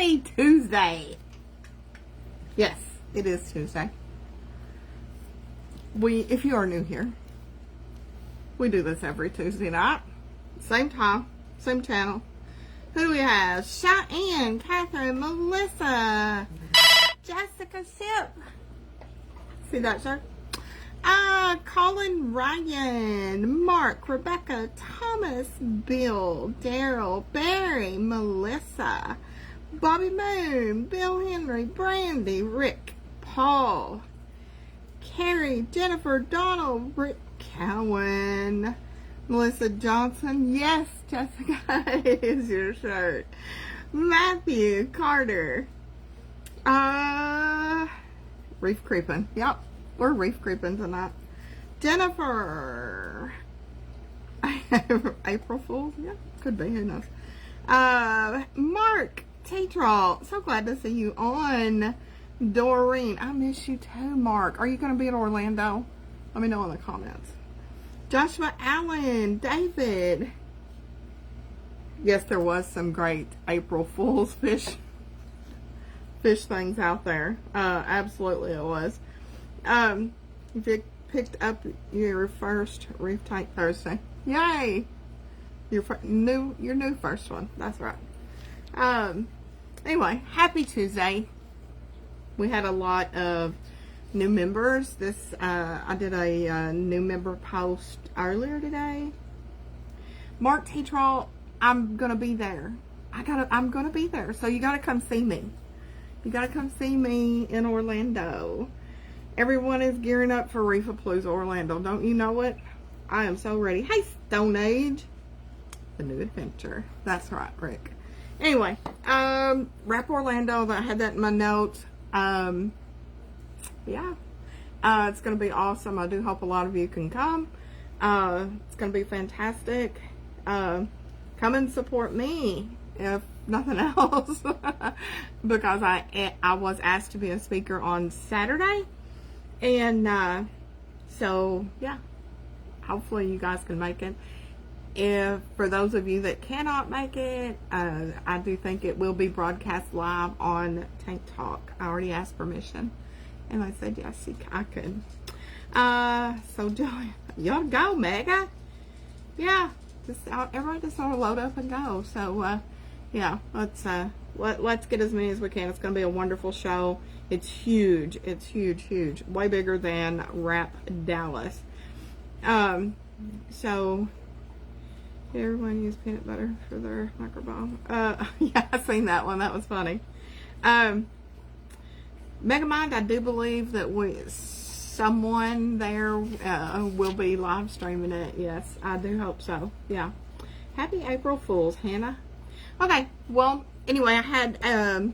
Happy Tuesday. Yes, it is Tuesday. If you are new here, we do this every Tuesday night. Same time, same channel. Who do we have? Cheyenne, Catherine, Melissa, Jessica Ship. See that, sir? Colin, Ryan, Mark, Rebecca, Thomas, Bill, Daryl, Barry, Melissa, Bobby Moon, Bill Henry, Brandy, Rick, Paul, Carrie, Jennifer, Donald, Rick Cowan, Melissa Johnson. Yes, Jessica, it is your shirt. Matthew, Carter, Reef Creeping. Yep, we're Reef Creeping tonight. Jennifer. April Fool's? Yeah, could be. Who knows? Mark Tetrall. So glad to see you on. Doreen. I miss you too, Mark. Are you going to be in Orlando? Let me know in the comments. Joshua Allen. David. Yes, there was some great April Fool's fish things out there. Absolutely it was. Vic picked up your first Reef Tank Thursday. Yay! Your new first one. That's right. Anyway, happy Tuesday. We had a lot of new members. I did a new member post earlier today. Mark Tetrall, I'm gonna be there. I'm gonna be there. So you gotta come see me. You gotta come see me in Orlando. Everyone is gearing up for Reefapalooza Orlando. Don't you know it? I am so ready. Hey, Stone Age. The new adventure. That's right, Rick. Anyway, Wrap Orlando. I had that in my notes. Yeah. It's going to be awesome. I do hope a lot of you can come. It's going to be fantastic. Come and support me, if nothing else. Because I was asked to be a speaker on Saturday. And so yeah, hopefully you guys can make it. If for those of you that cannot make it, I do think it will be broadcast live on Tank Talk. I already asked permission, and I said yes, I could. So Joey, y'all go, Mega. Yeah, everybody just sort of load up and go. So yeah, let's get as many as we can. It's going to be a wonderful show. It's huge. It's huge. Way bigger than Wrap Dallas. So everyone use peanut butter for their microbiome. Yeah, I seen that one. That was funny. Megamind, I do believe that someone there will be live streaming it. Yes, I do hope so. Yeah. Happy April Fools, Hannah. Okay, well, anyway, I had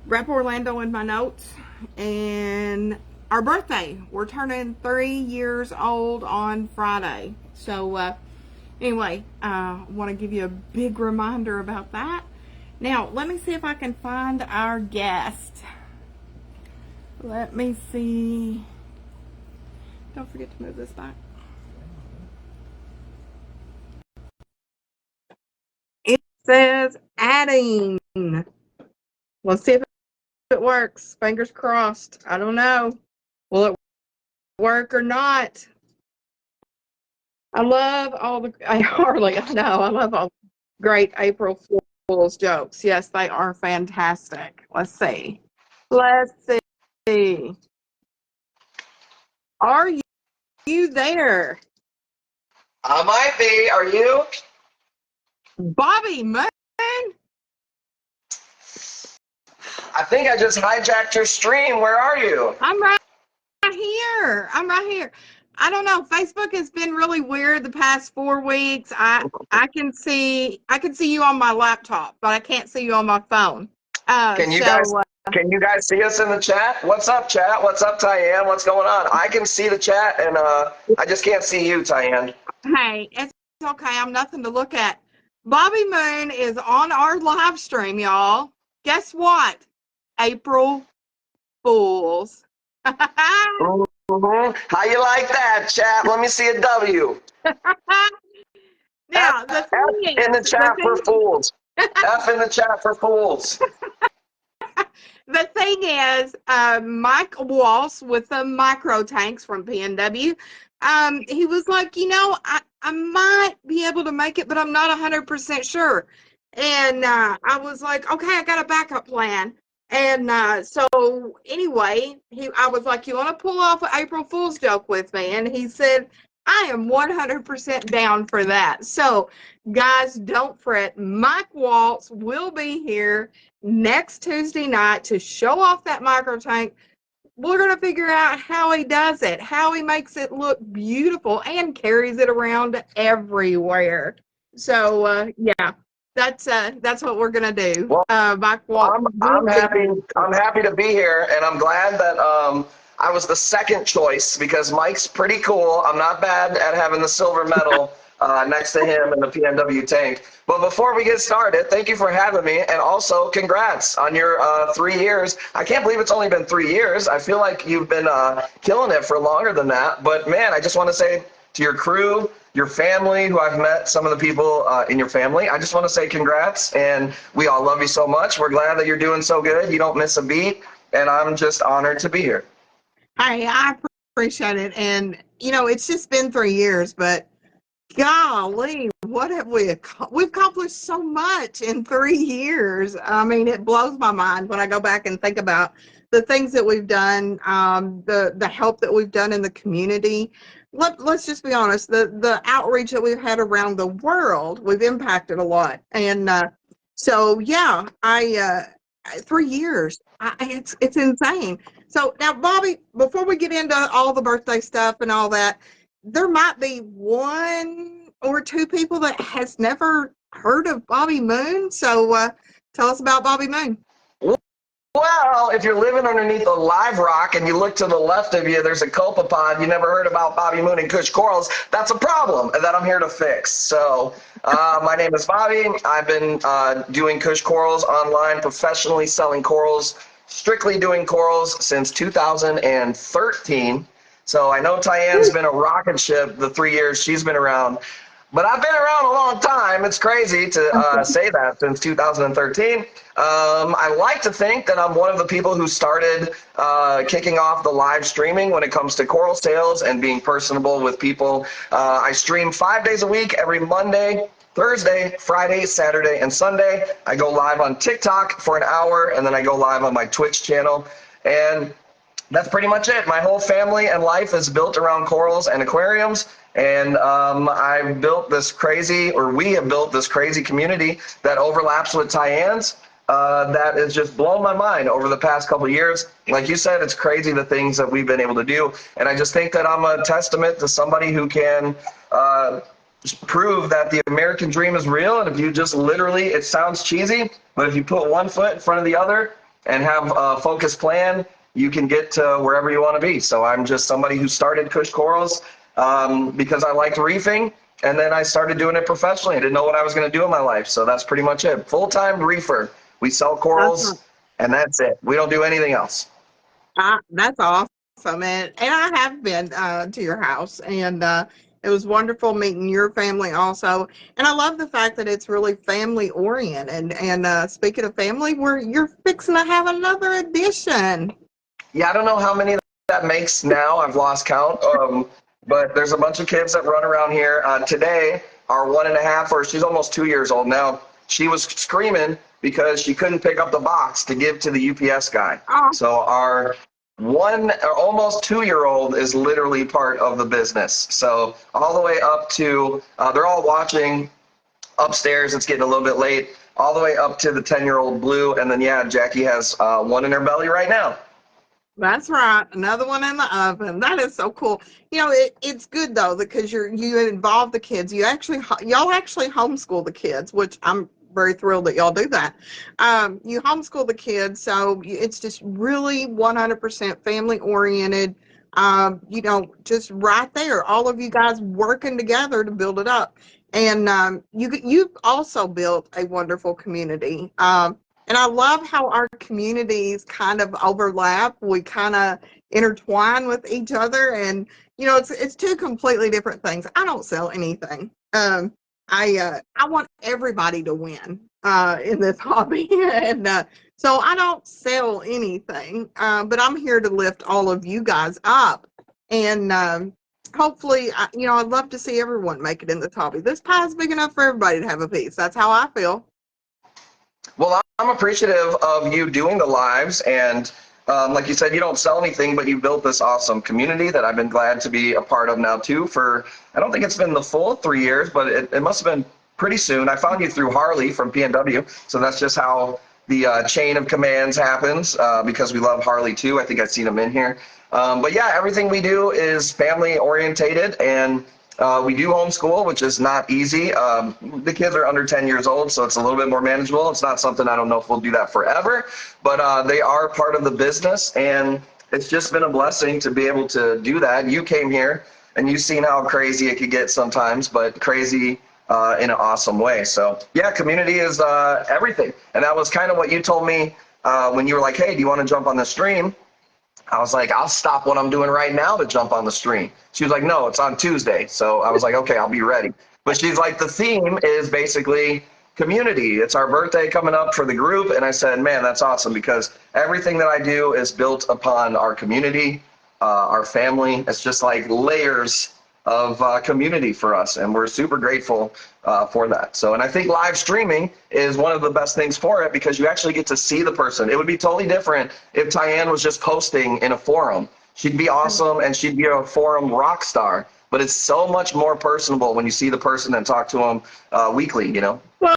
Wrap Orlando in my notes, and our birthday. We're turning 3 years old on Friday. So, anyway, I want to give you a big reminder about that. Now, let me see if I can find our guest. Let me see. Don't forget to move this back. It says adding. Let's see if it works. Fingers crossed. I don't know. Will it work or not? I love Harley, I know. I love all the great April Fool's jokes. Yes, they are fantastic. Let's see. Are you there? I might be. Are you? Bobby Moon? I think I just hijacked your stream. Where are you? I'm right here. I don't know. Facebook has been really weird the past 4 weeks. I can see you on my laptop, but I can't see you on my phone. Can you guys see us in the chat? What's up, chat? What's up, Tyann? What's going on? I can see the chat, and I just can't see you, Tyann. Hey, it's okay. I'm nothing to look at. Bobby Moon is on our live stream, y'all. Guess what? April Fools. How you like that, chat? Let me see a W. Now, the thing in the chat for fools. F in the chat for fools. The thing is, Mike Walsh with the micro tanks from PNW, he was like, I might be able to make it, but I'm not 100% sure. And I was like, okay, I got a backup plan. And so anyway, I was like, you want to pull off an April Fool's joke with me? And he said, I am 100% down for that. So guys, don't fret. Mike Waltz will be here next Tuesday night to show off that micro tank. We're going to figure out how he does it, how he makes it look beautiful and carries it around everywhere. So, yeah, that's what we're going to do. Well, Mike Waltz. I'm happy. I'm happy to be here, and I'm glad that I was the second choice because Mike's pretty cool. I'm not bad at having the silver medal next to him in the PNW tank. But before we get started, thank you for having me, and also congrats on your 3 years. I can't believe it's only been 3 years. I feel like you've been killing it for longer than that. But man, I just want to say to your crew, your family, who I've met some of the people in your family, I just want to say congrats, and we all love you so much. We're glad that you're doing so good. You don't miss a beat, and I'm just honored to be here. I appreciate it. And, it's just been 3 years, but golly, what have we've accomplished so much in 3 years. I mean, it blows my mind when I go back and think about the things that we've done, the help that we've done in the community. Let's just be honest, the outreach that we've had around the world, we've impacted a lot. And so, yeah, 3 years, it's insane. So now, Bobby, before we get into all the birthday stuff and all that, there might be 1 or 2 people that has never heard of Bobby Moon. So tell us about Bobby Moon. Well, if you're living underneath a live rock and you look to the left of you, there's a copepod. You never heard about Bobby Moon and Kush Corals. That's a problem that I'm here to fix. So my name is Bobby. I've been doing Kush Corals online, professionally selling corals, strictly doing corals since 2013. So I know Tyann's been a rocket ship the 3 years she's been around. But I've been around a long time. It's crazy to say that since 2013. I like to think that I'm one of the people who started kicking off the live streaming when it comes to coral sales and being personable with people. I stream 5 days a week, every Monday, Thursday, Friday, Saturday, and Sunday. I go live on TikTok for an hour, and then I go live on my Twitch channel. And that's pretty much it. My whole family and life is built around corals and aquariums. And we have built this crazy community that overlaps with Tyann's that has just blown my mind over the past couple of years. Like you said, it's crazy the things that we've been able to do. And I just think that I'm a testament to somebody who can prove that the American dream is real. And if you just literally, it sounds cheesy, but if you put one foot in front of the other and have a focused plan, you can get to wherever you want to be. So I'm just somebody who started Kush Corals because I liked reefing, and then I started doing it professionally. I didn't know what I was going to do in my life, so that's pretty much it. Full-time reefer. We sell corals, and that's it. We don't do anything else. That's awesome, and I have been to your house, and it was wonderful meeting your family also. And I love the fact that it's really family oriented. And speaking of family, you're fixing to have another addition. Yeah, I don't know how many that makes now. I've lost count. But there's a bunch of kids that run around here. Today, our 1.5, or she's almost 2 years old now, she was screaming because she couldn't pick up the box to give to the UPS guy. Oh. So our almost 2-year-old is literally part of the business. So all the way up to, they're all watching upstairs. It's getting a little bit late. All the way up to the 10-year-old Blue. And then, yeah, Jackie has one in her belly right now. That's right. Another one in the oven. That is so cool. It's good though, because you involve the kids. Y'all actually homeschool the kids, which I'm very thrilled that y'all do that. You homeschool the kids, so it's just really 100% family oriented. Just right there, all of you guys working together to build it up. And you've also built a wonderful community. And I love how our communities kind of overlap. We kind of intertwine with each other, and it's 2 completely different things. I don't sell anything. I want everybody to win. in this hobby. And so I don't sell anything, but I'm here to lift all of you guys up. And hopefully, I'd love to see everyone make it in this hobby. This pie is big enough for everybody to have a piece. That's how I feel. Well, I'm appreciative of you doing the lives, and like you said, you don't sell anything, but you built this awesome community that I've been glad to be a part of now too. For I don't think it's been the full 3 years, but it must have been pretty soon. I found you through Harley from PNW, so that's just how the chain of commands happens, because we love Harley too. I think I've seen him in here. But yeah, everything we do is family orientated, and we do homeschool, which is not easy. The kids are under 10 years old, so it's a little bit more manageable. It's not something, I don't know if we'll do that forever, but they are part of the business, and it's just been a blessing to be able to do that. You came here, and you've seen how crazy it could get sometimes, but crazy in an awesome way. So yeah, community is everything. And that was kind of what you told me when you were like, hey, do you want to jump on the stream? I was like, I'll stop what I'm doing right now to jump on the stream. She was like, no, it's on Tuesday. So I was like, okay, I'll be ready. But she's like, the theme is basically community. It's our birthday coming up for the group. And I said, man, that's awesome, because everything that I do is built upon our community, our family. It's just like layers of community for us, and we're super grateful for that. So, and I think live streaming is one of the best things for it, because you actually get to see the person. It would be totally different if Tyann was just posting in a forum. She'd be awesome, and she'd be a forum rock star, but it's so much more personable when you see the person and talk to them weekly, you know? Well,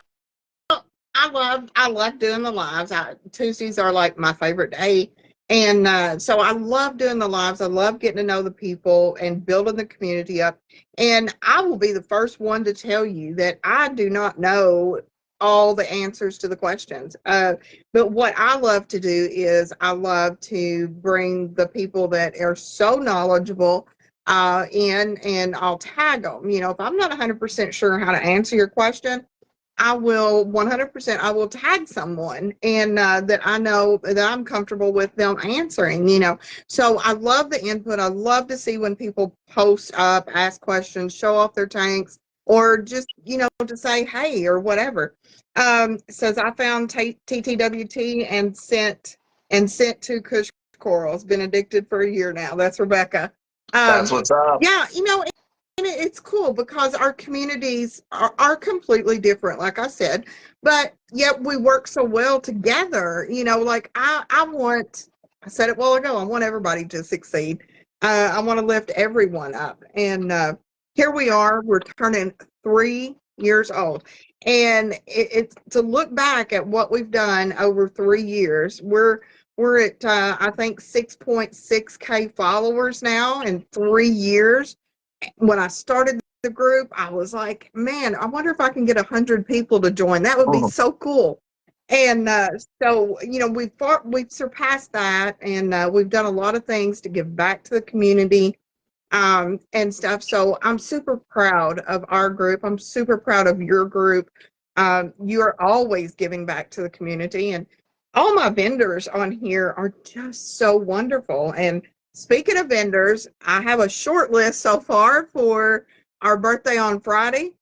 I love doing the lives. Tuesdays are like my favorite day. And so I love doing the lives. I love getting to know the people and building the community up. And I will be the first one to tell you that I do not know all the answers to the questions. But what I love to do is I love to bring the people that are so knowledgeable in, and I'll tag them. If I'm not 100% sure how to answer your question, I will 100%, I will tag someone, and that I know that I'm comfortable with them answering. So I love the input. I love to see when people post up, ask questions, show off their tanks, or just, to say, hey, or whatever. Says I found TTWT and sent to Kush Corals. Been addicted for a year now. That's Rebecca. That's what's up. Yeah, and it's cool because our communities are completely different, like I said, but yet we work so well together. Like I said it a while ago, I want everybody to succeed. I want to lift everyone up. And here we are, we're turning 3 years old. And it's to look back at what we've done over 3 years. We're at, I think, 6.6K followers now in 3 years. When I started the group, I was like, man, I wonder if I can get 100 people to join. That would be so cool. And so, we've surpassed that, and we've done a lot of things to give back to the community and stuff. So I'm super proud of our group. I'm super proud of your group. You're always giving back to the community, and all my vendors on here are just so wonderful. And speaking of vendors, I have a short list so far for our birthday on Friday.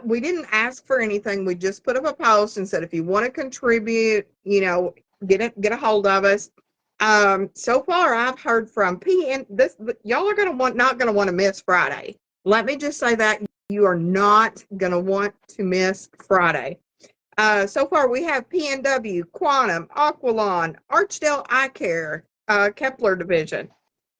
We didn't ask for anything. We just put up a post and said, if you want to contribute, get a hold of us. So far, I've heard from y'all are not gonna want to miss Friday. Let me just say that you are not gonna want to miss Friday. So far, we have PNW, Quantum, Aqualon, Archdale Eye Care, Kepler Division,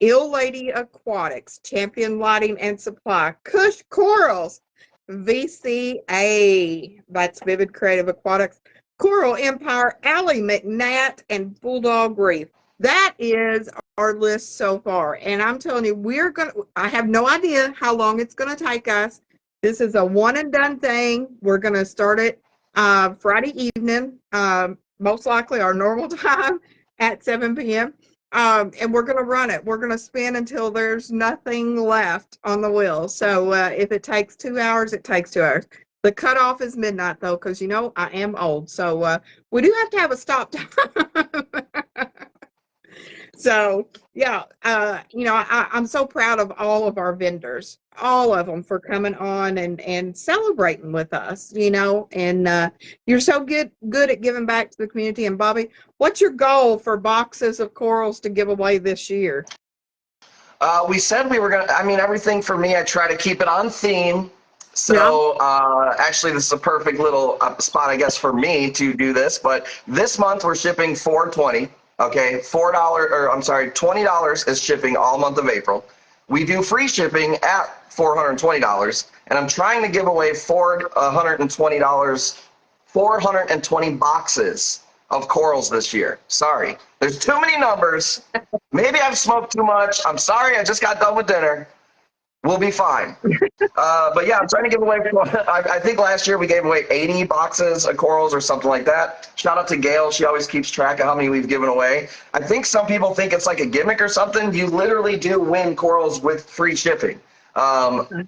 Ill Lady Aquatics, Champion Lighting and Supply, Kush Corals, VCA, that's Vivid Creative Aquatics, Coral Empire, Allie McNatt, and Bulldog Reef. That is our list so far. And I'm telling you, I have no idea how long it's going to take us. This is a one and done thing. We're going to start it Friday evening, most likely our normal time at 7 p.m. And we're going to run it. We're going to spin until there's nothing left on the wheel. So if it takes 2 hours, it takes 2 hours. The cutoff is midnight, though, because, I am old. So we do have to have a stop time. So yeah, I'm so proud of all of our vendors, all of them, for coming on and celebrating with us, and you're so good at giving back to the community. And Bobby, what's your goal for boxes of corals to give away this year? We said we were going to, I mean, everything for me, I try to keep it on theme. Yeah. So actually, this is a perfect little spot, I guess, for me to do this. But this month we're shipping $4.20. Okay, $20 is shipping all month of April. We do free shipping at $420, and I'm trying to give away $420, 420 boxes of corals this year. Sorry, there's too many numbers. Maybe I've smoked too much. I'm sorry. I just got done with dinner. We'll be fine. But yeah, I'm trying to give away. I think last year we gave away 80 boxes of corals or something like that. Shout out to Gail. She always keeps track of how many we've given away. I think some people think it's like a gimmick or something. You literally do win corals with free shipping. I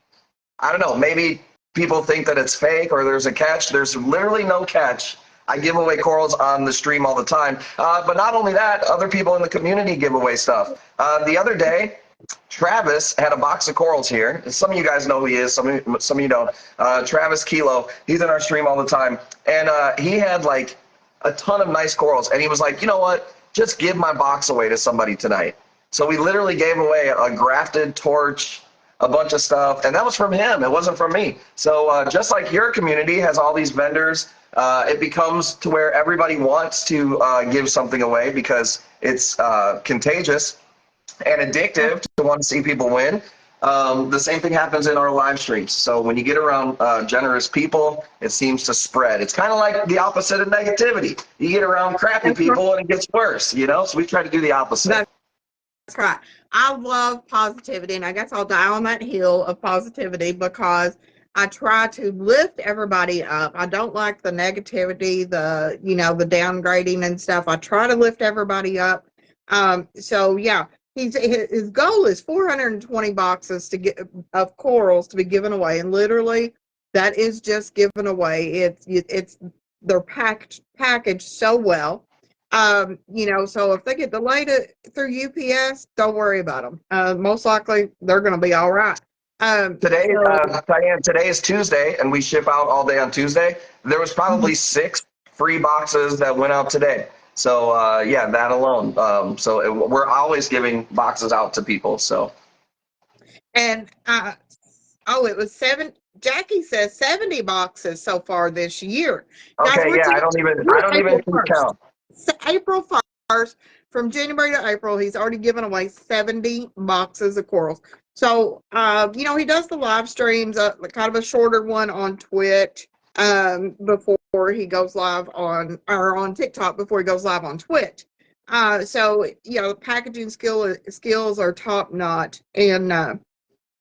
don't know. Maybe people think that it's fake or there's a catch. There's literally no catch. I give away corals on the stream all the time. But not only that, other people in the community give away stuff. The other day, Travis had a box of corals here. Some of you guys know who he is. Some of you don't. Travis Kilo. He's in our stream all the time. And he had like a ton of nice corals. And he was like, you know what? Just give my box away to somebody tonight. So we literally gave away a grafted torch, a bunch of stuff, and that was from him. It wasn't from me. So just like your community has all these vendors, it becomes to where everybody wants to give something away because it's contagious and addictive to want to see people win. The same thing happens in our live streams. So when you get around generous people, it seems to spread. It's kind of like the opposite of negativity. You get around crappy people and it gets worse, So we try to do the opposite. That's right. I love positivity, and I guess I'll die on that hill of positivity because I try to lift everybody up. I don't like the negativity, the downgrading and stuff. I try to lift everybody up. So yeah, his goal is 420 boxes of corals to be given away, and literally that is just given away. They're packaged so well. So if they get delayed through UPS, don't worry about them. Most likely they're going to be all right. Today, Diane, today is Tuesday, and we ship out all day on Tuesday. There was probably 6 free boxes that went out today. So yeah, that alone. We're always giving boxes out to people. So. And it was 7. Jackie says 70 boxes so far this year. Okay, guys, yeah, I don't even count. April 1st, from January to April, he's already given away 70 boxes of corals. So, he does the live streams, kind of a shorter one on Twitch before he goes live on TikTok before he goes live on Twitch. The packaging skills are top notch, and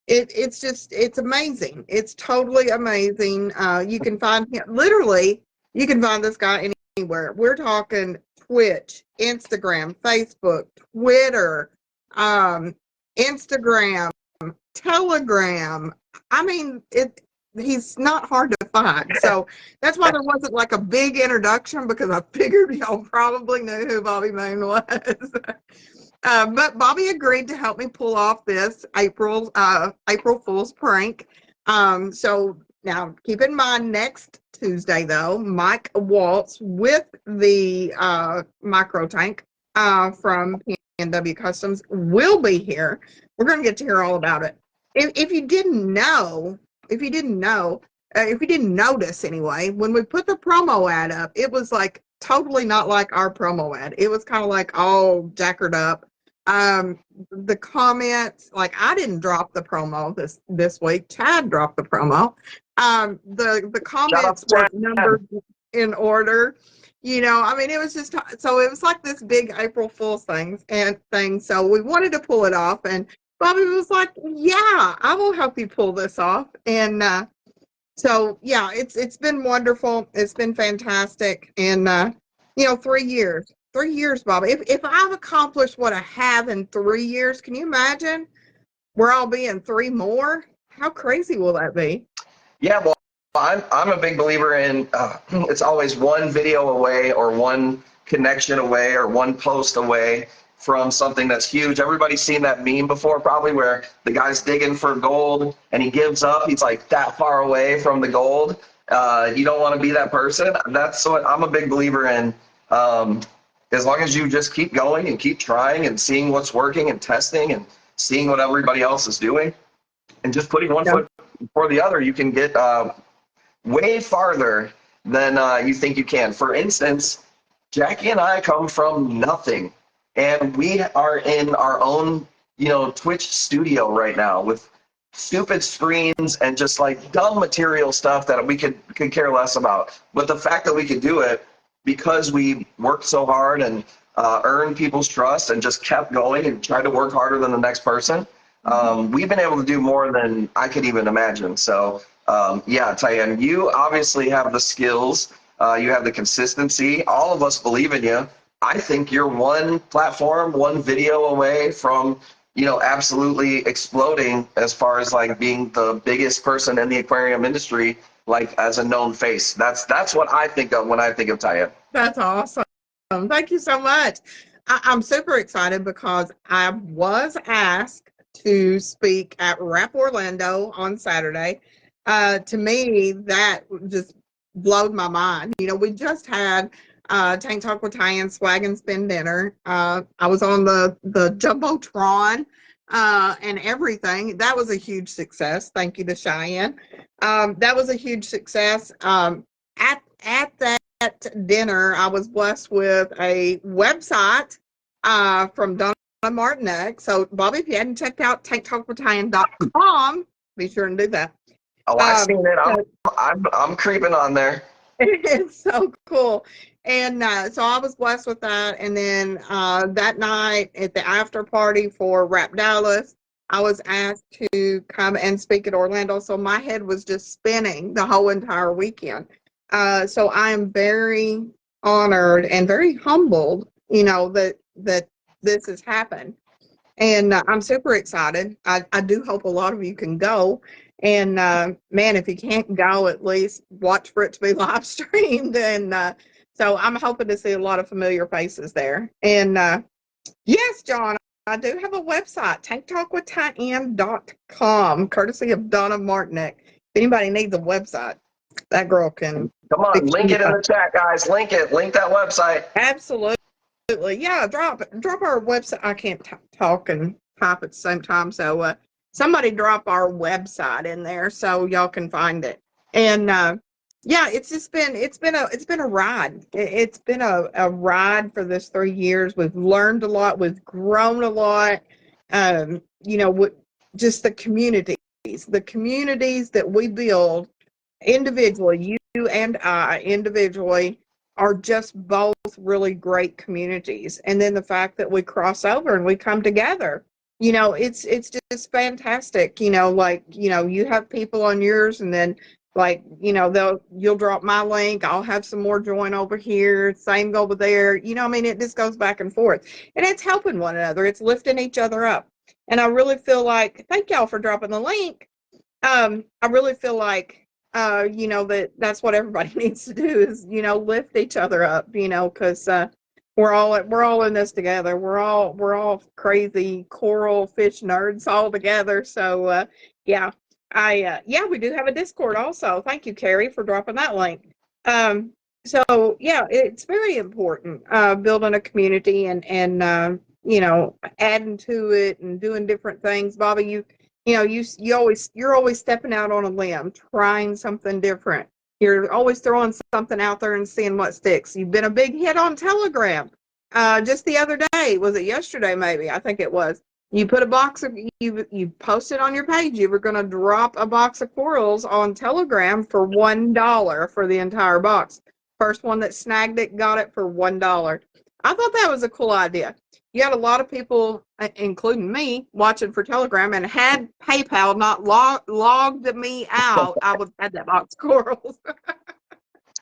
it's amazing. It's totally amazing. You can find him, literally, you can find this guy anywhere. We're talking Twitch, Instagram, Facebook, Twitter, Instagram, Telegram. I mean, he's not hard to find. So that's why there wasn't like a big introduction, because I figured y'all probably knew who Bobby Moon was. But Bobby agreed to help me pull off this April Fool's prank. So now keep in mind, next Tuesday though, Mike Waltz with the micro tank from PNW Customs will be here. We're going to get to hear all about it. If you didn't notice anyway, when we put the promo ad up, it was like totally not like our promo ad. It was kind of like all jackered up. The comments, like, I didn't drop the promo this week. Chad dropped the promo. The comments were numbered in order. I mean, it was just, so it was like this big April Fool's thing. So we wanted to pull it off, and Bobby was like, yeah, I will help you pull this off. And so yeah, it's been wonderful. It's been fantastic. And 3 years. 3 years, Bobby. If I've accomplished what I have in 3 years, can you imagine where I'll be in 3 more? How crazy will that be? Yeah, well, I'm a big believer in it's always one video away or one connection away or one post away from something that's huge. Everybody's seen that meme before, probably, where the guy's digging for gold and he gives up. He's like that far away from the gold. You don't want to be that person. That's what I'm a big believer in. As long as you just keep going and keep trying and seeing what's working and testing and seeing what everybody else is doing and just putting one foot before the other, you can get way farther than you think you can. For instance, Jackie and I come from nothing, and we are in our own, Twitch studio right now with stupid screens and just like dumb material stuff that we could care less about. But the fact that we could do it because we worked so hard and earned people's trust and just kept going and tried to work harder than the next person, we've been able to do more than I could even imagine. So yeah, Tyann, you obviously have the skills. You have the consistency. All of us believe in you. I think you're one platform, one video away from, absolutely exploding as far as like being the biggest person in the aquarium industry, like as a known face. That's what I think of when I think of Tyann. That's awesome. Thank you so much. I'm super excited because I was asked to speak at Rap Orlando on Saturday. To me, that just blowed my mind. We just had Tank Talk with Tyann Swag and Spin dinner. I was on the Jumbotron and everything. That was a huge success. Thank you to Cheyenne. That was a huge success. At that dinner, I was blessed with a website from Donna Martinek. So, Bobby, if you hadn't checked out tanktalkwithtyann.com, be sure and do that. Oh, I've seen it. I'm creeping on there. It's so cool. And so I was blessed with that. And then that night at the after party for Rap Dallas, I was asked to come and speak at Orlando. So my head was just spinning the whole entire weekend. So I am very honored and very humbled, that this has happened. And I'm super excited. I do hope a lot of you can go. And man, if you can't go, at least watch for it to be live streamed. And so I'm hoping to see a lot of familiar faces there. And yes, John, I do have a website, tanktalkwithtyann.com, courtesy of Donna Martinek. If anybody needs a website, that girl can. Come on, link it in the chat, guys. Link it. Link that website. Absolutely. Yeah, drop our website. I can't talk and type at the same time. So somebody drop our website in there so y'all can find it. And yeah, it's been a ride. It's been a ride for this 3 years. We've learned a lot. We've grown a lot. Just the communities that we build individually, you and I individually, are just both really great communities. And then the fact that we cross over and we come together, it's just fantastic. You have people on yours, and then you'll drop my link. I'll have some more join over here. Same go over there. It just goes back and forth, and it's helping one another. It's lifting each other up. And I really feel like, thank y'all for dropping the link. I really feel like, that's what everybody needs to do is, lift each other up, because we're all in this together. We're all crazy coral fish nerds all together. So yeah, we do have a Discord also. Thank you, Carrie, for dropping that link. So yeah, it's very important building a community and adding to it and doing different things. Bobby, you're always stepping out on a limb, trying something different. You're always throwing something out there and seeing what sticks. You've been a big hit on Telegram. Just the other day, was it yesterday? Maybe, I think it was. You put a box of you posted on your page. You were going to drop a box of corals on Telegram for $1 for the entire box. First one that snagged it got it for $1. I thought that was a cool idea. You had a lot of people, including me, watching for Telegram, and had PayPal not logged me out, I would have had that box of corals.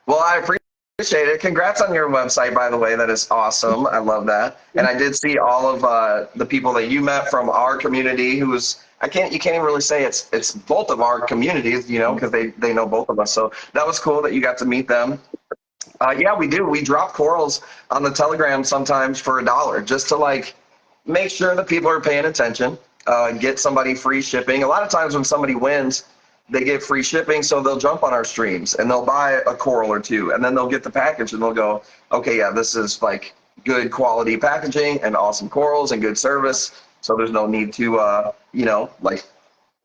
Well, I appreciate it. Congrats on your website, by the way. That is awesome. I love that. And I did see all of the people that you met from our community. You can't even really say it's both of our communities, because they know both of us. So that was cool that you got to meet them. Yeah, we do. We drop corals on the Telegram sometimes for $1, just to make sure that people are paying attention. Get somebody free shipping. A lot of times when somebody wins, they get free shipping, so they'll jump on our streams and they'll buy a coral or two, and then they'll get the package and they'll go, okay, yeah, this is like good quality packaging and awesome corals and good service. So there's no need to, like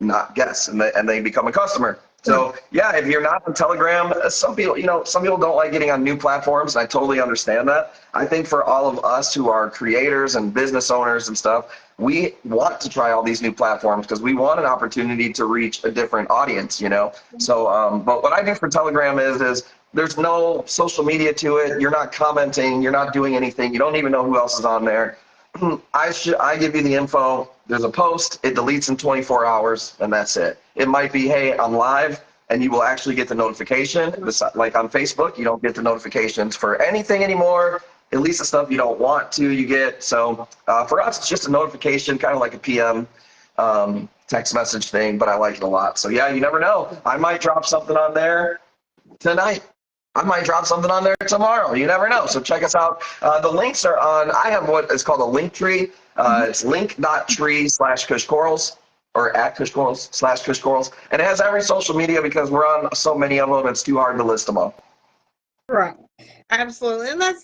not guess, and they become a customer. So yeah, if you're not on Telegram, some people don't like getting on new platforms, and I totally understand that. I think for all of us who are creators and business owners and stuff, we want to try all these new platforms because we want an opportunity to reach a different audience, So, but what I do for Telegram is there's no social media to it. You're not commenting. You're not doing anything. You don't even know who else is on there. I give you the info. There's a post. It deletes in 24 hours, and that's it. It might be, hey, I'm live, and you will actually get the notification. Like on Facebook, you don't get the notifications for anything anymore. At least the stuff you don't want to, you get. So for us, it's just a notification, kind of like a PM text message thing, but I like it a lot. So yeah, you never know. I might drop something on there tonight. I might drop something on there tomorrow. You never know. So check us out. The links are on, I have what is called a link tree. It's link.tree/kushcorals or at kushcorals/kushcorals. And it has every social media because we're on so many of them, it's too hard to list them all. Right. Absolutely. And that's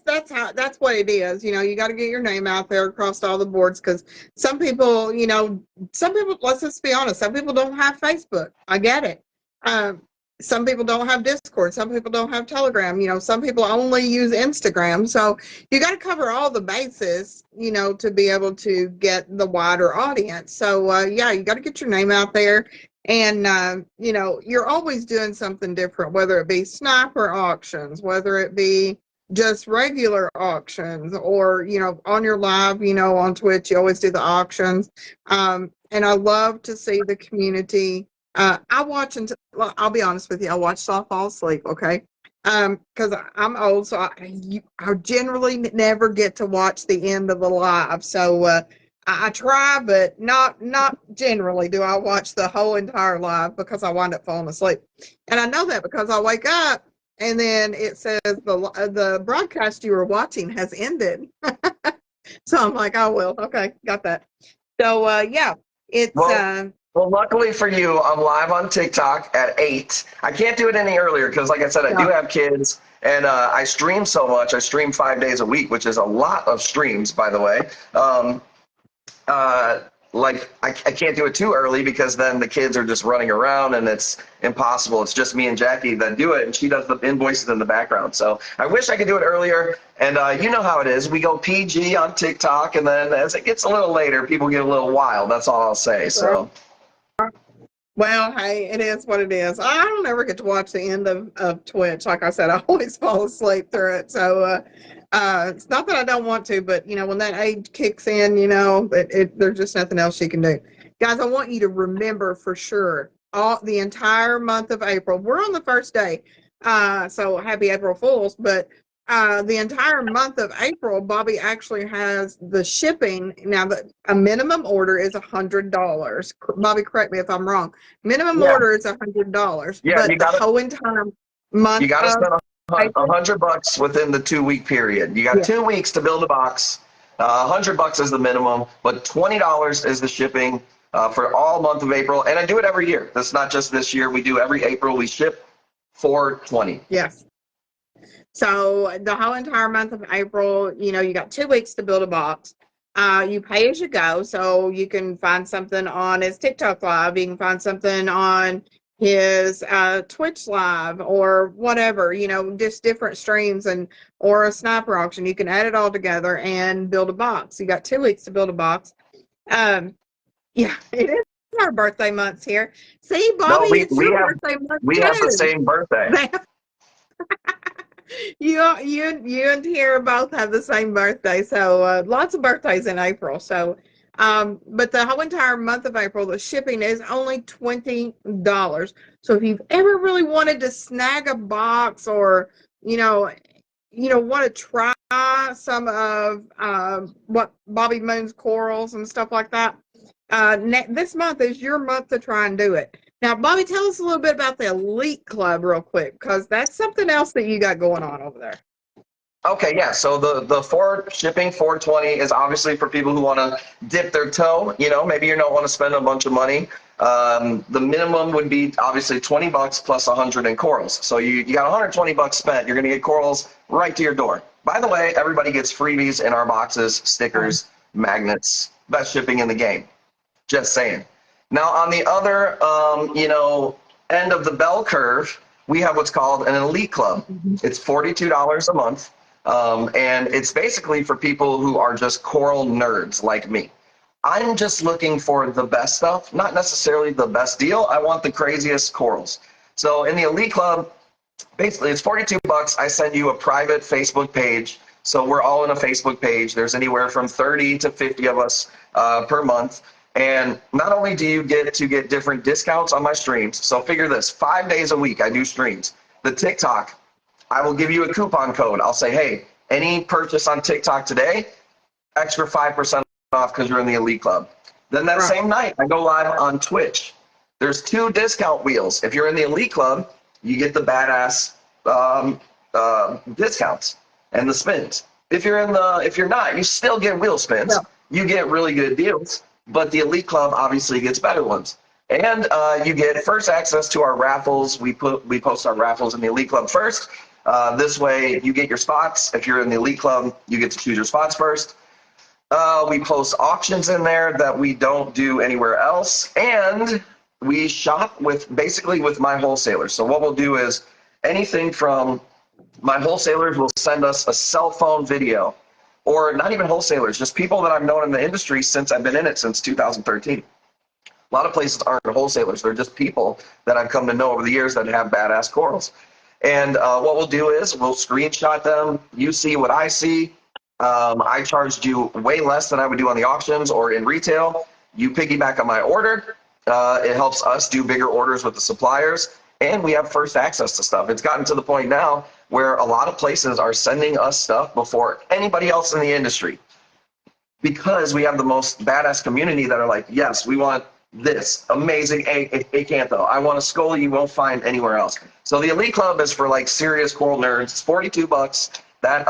what it is. You got to get your name out there across all the boards, because some people, let's just be honest, some people don't have Facebook. I get it. Some people don't have Discord. Some people don't have Telegram. Some people only use Instagram. So you got to cover all the bases, to be able to get the wider audience. So, yeah, you got to get your name out there. And, you're always doing something different, whether it be sniper auctions, whether it be just regular auctions, or, on your live, on Twitch, you always do the auctions. And I love to see the community. I watch until, I'll be honest with you, I watch till I fall asleep, okay? Because I'm old, so I generally never get to watch the end of the live. So I try, but not generally do I watch the whole entire live, because I wind up falling asleep. And I know that because I wake up and then it says the broadcast you were watching has ended. So I'm like, oh, well, okay, got that. So, yeah, it's... Well, luckily for you, I'm live on TikTok at 8. I can't do it any earlier because, like I said, I do have kids, and I stream so much. I stream 5 days a week, which is a lot of streams, by the way. I can't do it too early because then the kids are just running around and it's impossible. It's just me and Jackie that do it, and she does the invoices in the background. So I wish I could do it earlier. And you know how it is. We go PG on TikTok, and then as it gets a little later, people get a little wild. That's all I'll say. So. Well, hey, it is what it is. I don't ever get to watch the end of Twitch. Like I said, I always fall asleep through it. So it's not that I don't want to, but, when that age kicks in, there's just nothing else you can do. Guys, I want you to remember for sure, the entire month of April. We're on the first day, so happy April Fools. But the entire month of April, Bobby actually has the shipping. Now, a minimum order is $100. Bobby, correct me if I'm wrong. Minimum order is $100. Yeah, but the whole entire month, you got to spend $100 within the 2-week period. You got 2 weeks to build a box. $100 is the minimum, but $20 is the shipping for all month of April. And I do it every year. That's not just this year. We do every April. We ship for $20. Yes. So the whole entire month of April, you got 2 weeks to build a box. You pay as you go. So you can find something on his TikTok live. You can find something on his Twitch live or whatever, just different streams or a sniper auction. You can add it all together and build a box. You got 2 weeks to build a box. Yeah, it is our birthday months here. See, Bobby, it's your birthday month. We have the same birthday. You and Tara both have the same birthday, so lots of birthdays in April. So, but the whole entire month of April, the shipping is only $20. So if you've ever really wanted to snag a box, or want to try some of what Bobby Moon's corals and stuff like that, this month is your month to try and do it. Now, Bobby, tell us a little bit about the Elite Club real quick, because that's something else that you got going on over there. Okay, yeah. So the for shipping 420 is obviously for people who want to dip their toe. You know, maybe you don't want to spend a bunch of money. The minimum would be obviously 20 bucks plus 100 in corals. So you got 120 bucks spent. You're gonna get corals right to your door. By the way, everybody gets freebies in our boxes, stickers, magnets, best shipping in the game. Just saying. Now, on the other, end of the bell curve, we have what's called an elite club. It's $42 a month, and it's basically for people who are just coral nerds like me. I'm just looking for the best stuff, not necessarily the best deal. I want the craziest corals. So in the elite club, basically it's 42 bucks. I send you a private Facebook page. So we're all in a Facebook page. There's anywhere from 30 to 50 of us per month. And not only do you get to get different discounts on my streams, so figure this, 5 days a week I do streams. The TikTok, I will give you a coupon code. I'll say, hey, any purchase on TikTok today, extra 5% off because you're in the elite club. Then that same night, I go live on Twitch. There's 2 discount wheels. If you're in the elite club, you get the badass discounts and the spins. If you're not, you still get wheel spins. You get really good deals, but the elite club obviously gets better ones. And you get first access to our raffles. We post our raffles in the elite club first. This way you get your spots. If you're in the elite club, you get to choose your spots first. We post auctions in there that we don't do anywhere else. And we shop with my wholesalers. So what we'll do is anything from my wholesalers will send us a cell phone video, or not even wholesalers, just people that I've known in the industry since I've been in it since 2013. A lot of places aren't wholesalers. They're just people that I've come to know over the years that have badass corals. And what we'll do is we'll screenshot them. You see what I see. I charged you way less than I would do on the auctions or in retail. You piggyback on my order. It helps us do bigger orders with the suppliers, and we have first access to stuff. It's gotten to the point now where a lot of places are sending us stuff before anybody else in the industry, because we have the most badass community that are like, yes, we want this amazing acantho. I want a Scully you won't find anywhere else. So the elite club is for like serious coral nerds. It's 42 bucks. That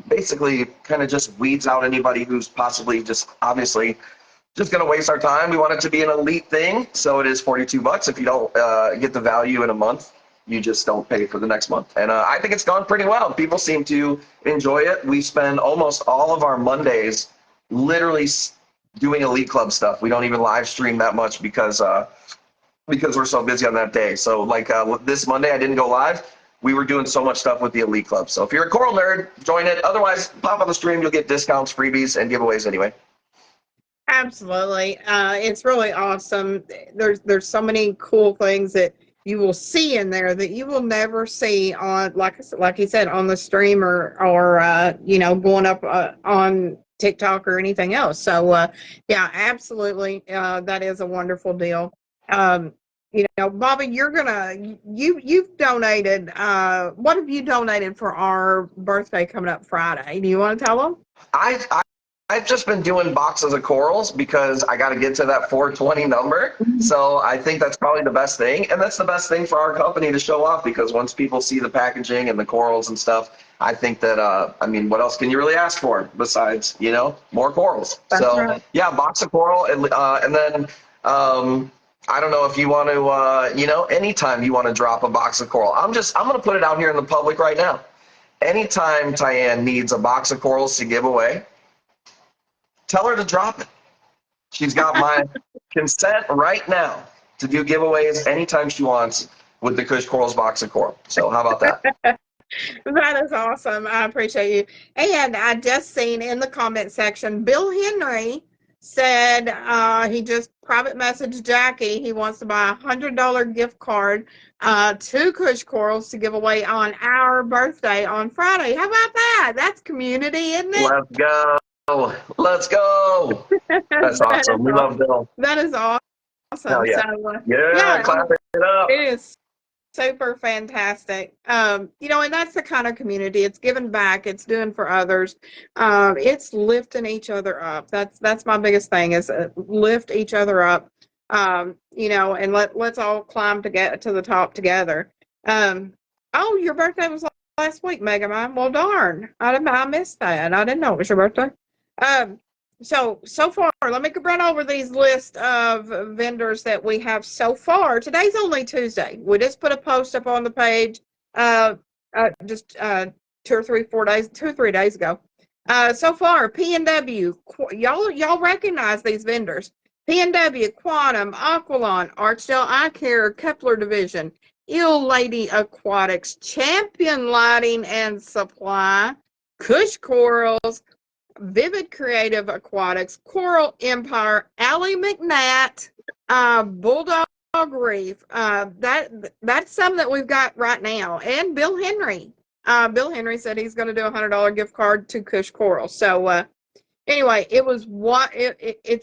basically kind of just weeds out anybody who's possibly just obviously just going to waste our time. We want it to be an elite thing, so it is 42 bucks. If you don't get the value in a month, you just don't pay for the next month. And I think it's gone pretty well. People seem to enjoy it. We spend almost all of our Mondays literally doing elite club stuff. We don't even live stream that much because we're so busy on that day. So like this Monday, I didn't go live. We were doing so much stuff with the elite club. So if you're a coral nerd, join it. Otherwise, pop on the stream. You'll get discounts, freebies, and giveaways anyway. Absolutely. It's really awesome. There's so many cool things that you will see in there that you will never see on, like you said, on the stream or going up on TikTok or anything else. So yeah, absolutely. That is a wonderful deal. Bobby, you've donated. What have you donated for our birthday coming up Friday? Do you want to tell them? I've just been doing boxes of corals because I got to get to that 420 number. So I think that's probably the best thing. And that's the best thing for our company to show off, because once people see the packaging and the corals and stuff, I think that, what else can you really ask for besides, more corals? That's right. Yeah, box of coral. And then I don't know if you want to, anytime you want to drop a box of coral, I'm going to put it out here in the public right now. Anytime Tyann needs a box of corals to give away, tell her to drop it. She's got my consent right now to do giveaways anytime she wants with the Kush Corals box of coral. So how about that? That is awesome. I appreciate you. And I just seen in the comment section, Bill Henry said he just private messaged Jackie. He wants to buy a $100 gift card to Kush Corals to give away on our birthday on Friday. How about that? That's community, isn't it? Let's go. Let's go. That's awesome. We love Bill. That is awesome. Hell yeah. So, yeah, clap it up. It is super fantastic. And that's the kind of community. It's giving back. It's doing for others. It's lifting each other up. That's my biggest thing, is lift each other up. And let's all climb to get to the top together. Your birthday was last week, Megamind. Well, darn. I missed that. I didn't know it was your birthday. Um, so far, let me run over these list of vendors that we have so far. Today's only Tuesday. We just put a post up on the page, just 2 or 3 days ago. So far, P&W, y'all recognize these vendors. P&W, Quantum, Aqualon, Archdale Eye Care, Kepler Division, Ill Lady Aquatics, Champion Lighting and Supply, Cush Corals, Vivid Creative Aquatics, Coral Empire, Allie McNatt, Bulldog Reef. That's some that we've got right now, and Bill Henry. Bill Henry said he's going to do a $100 gift card to Cush Coral. So anyway, it's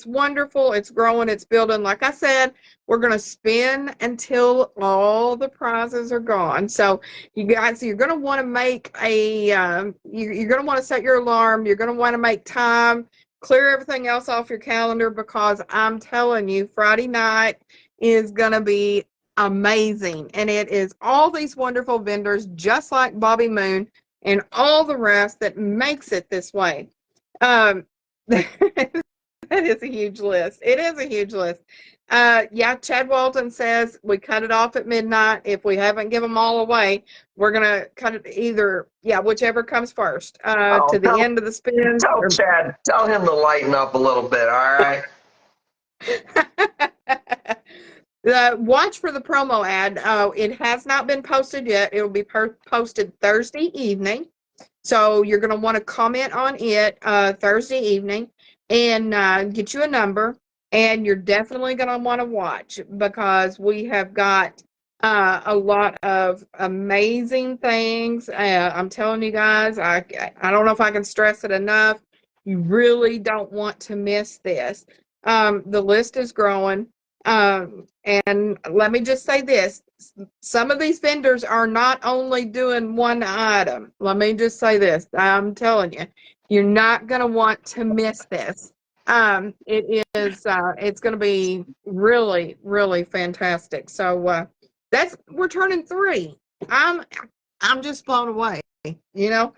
wonderful. It's growing. It's building. Like I said, we're going to spin until all the prizes are gone. So you guys, you're going to want to make you're going to want to set your alarm. You're going to want to make time, clear everything else off your calendar, because I'm telling you, Friday night is going to be amazing. And it is all these wonderful vendors, just like Bobby Moon and all the rest, that makes it this way. That is a huge list. It is a huge list. Yeah, Chad Walton says we cut it off at midnight. If we haven't given them all away, we're gonna cut it whichever comes first, to the end of the spin. Tell Chad, tell him to lighten up a little bit, all right? Watch for the promo ad. It has not been posted yet. It will be posted Thursday evening. So you're going to want to comment on it Thursday evening and get you a number. And you're definitely going to want to watch, because we have got a lot of amazing things. I'm telling you guys, I don't know if I can stress it enough. You really don't want to miss this. The list is growing. And let me just say this. Some of these vendors are not only doing one item. Let me just say this. I'm telling you, you're not going to want to miss this. It's going to be really, really fantastic. So, we're turning 3. I'm just blown away, you know.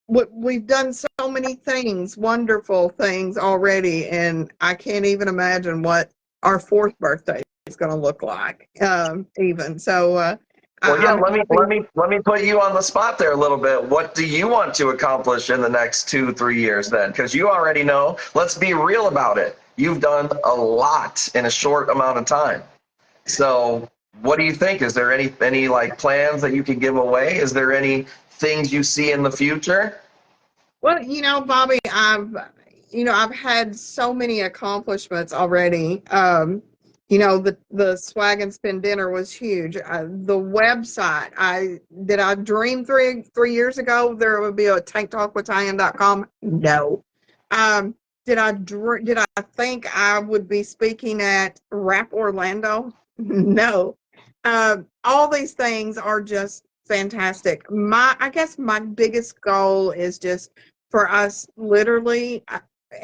We've done so many things, wonderful things already, and I can't even imagine what our 4th birthday is going to look like. Even so, well, yeah. Let me put you on the spot there a little bit. What do you want to accomplish in the next 2-3 years then? Because you already know. Let's be real about it. You've done a lot in a short amount of time. So, what do you think? Is there any like plans that you can give away? Is there any things you see in the future? Well, Bobby, I've had so many accomplishments already. The Swag and Spin dinner was huge. The website, I dream 3 years ago there would be a tanktalkwithtyann.com? No. Did I think I would be speaking at Rap Orlando? No. All these things are just fantastic. I guess my biggest goal is just for us, literally, and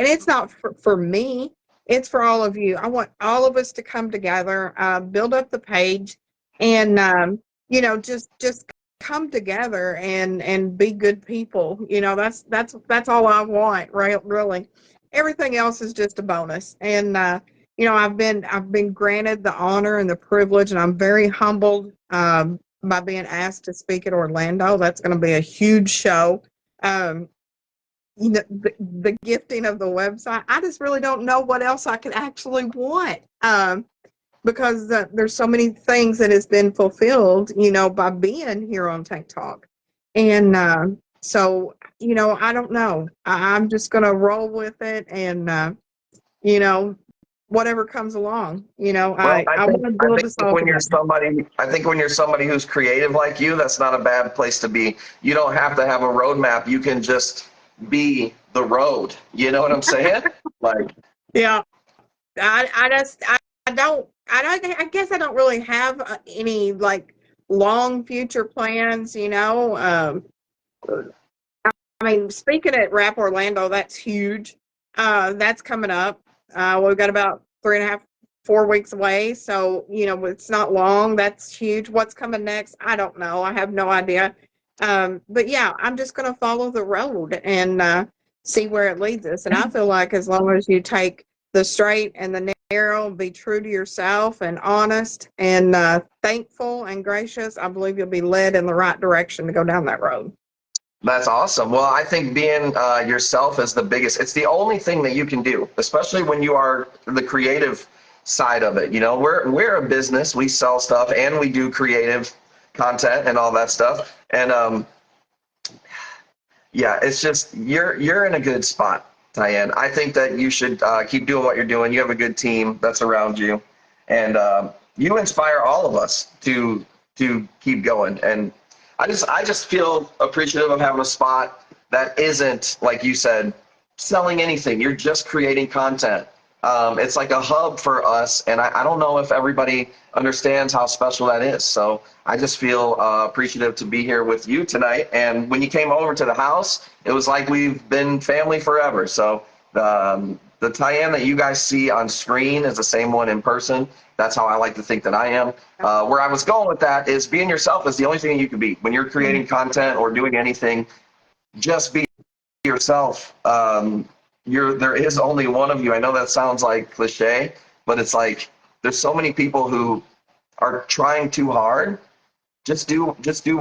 it's not for me, it's for all of you. I want all of us to come together, build up the page, and just come together and be good people. That's all I want, right? Really, everything else is just a bonus. And I've been granted the honor and the privilege, and I'm very humbled by being asked to speak at Orlando. That's going to be a huge show. The gifting of the website, I just really don't know what else I could actually want, because there's so many things that has been fulfilled, by being here on Tank Talk. And so, I don't know. I'm just going to roll with it, and, whatever comes along, Well, I want to build this all when you're together. I think when you're somebody who's creative like you, that's not a bad place to be. You don't have to have a roadmap. You can just be the road. You know what I'm saying? Like, Yeah, I guess I don't really have any like long future plans, I mean, speaking at Rap Orlando, that's huge. That's coming up. We've got about 3.5, 4 weeks away. So, it's not long. That's huge. What's coming next? I don't know. I have no idea. But yeah, I'm just going to follow the road and see where it leads us. And I feel like as long as you take the straight and the narrow, be true to yourself and honest and thankful and gracious, I believe you'll be led in the right direction to go down that road. That's awesome. Well, I think being yourself is the biggest. It's the only thing that you can do, especially when you are the creative side of it. You know, we're a business. We sell stuff and we do creative content and all that stuff. And yeah, it's just you're in a good spot, Diane. I think that you should keep doing what you're doing. You have a good team that's around you, and you inspire all of us to keep going. And I just feel appreciative of having a spot that isn't, like you said, selling anything. You're just creating content. It's like a hub for us, and I don't know if everybody understands how special that is. So I just feel appreciative to be here with you tonight. And when you came over to the house, it was like we've been family forever. So the Diane that you guys see on screen is the same one in person. That's how I like to think that I am. Where I was going with that is being yourself is the only thing you can be. When you're creating content or doing anything, just be yourself. There is only one of you. I know that sounds like cliche, but it's like there's so many people who are trying too hard. Just do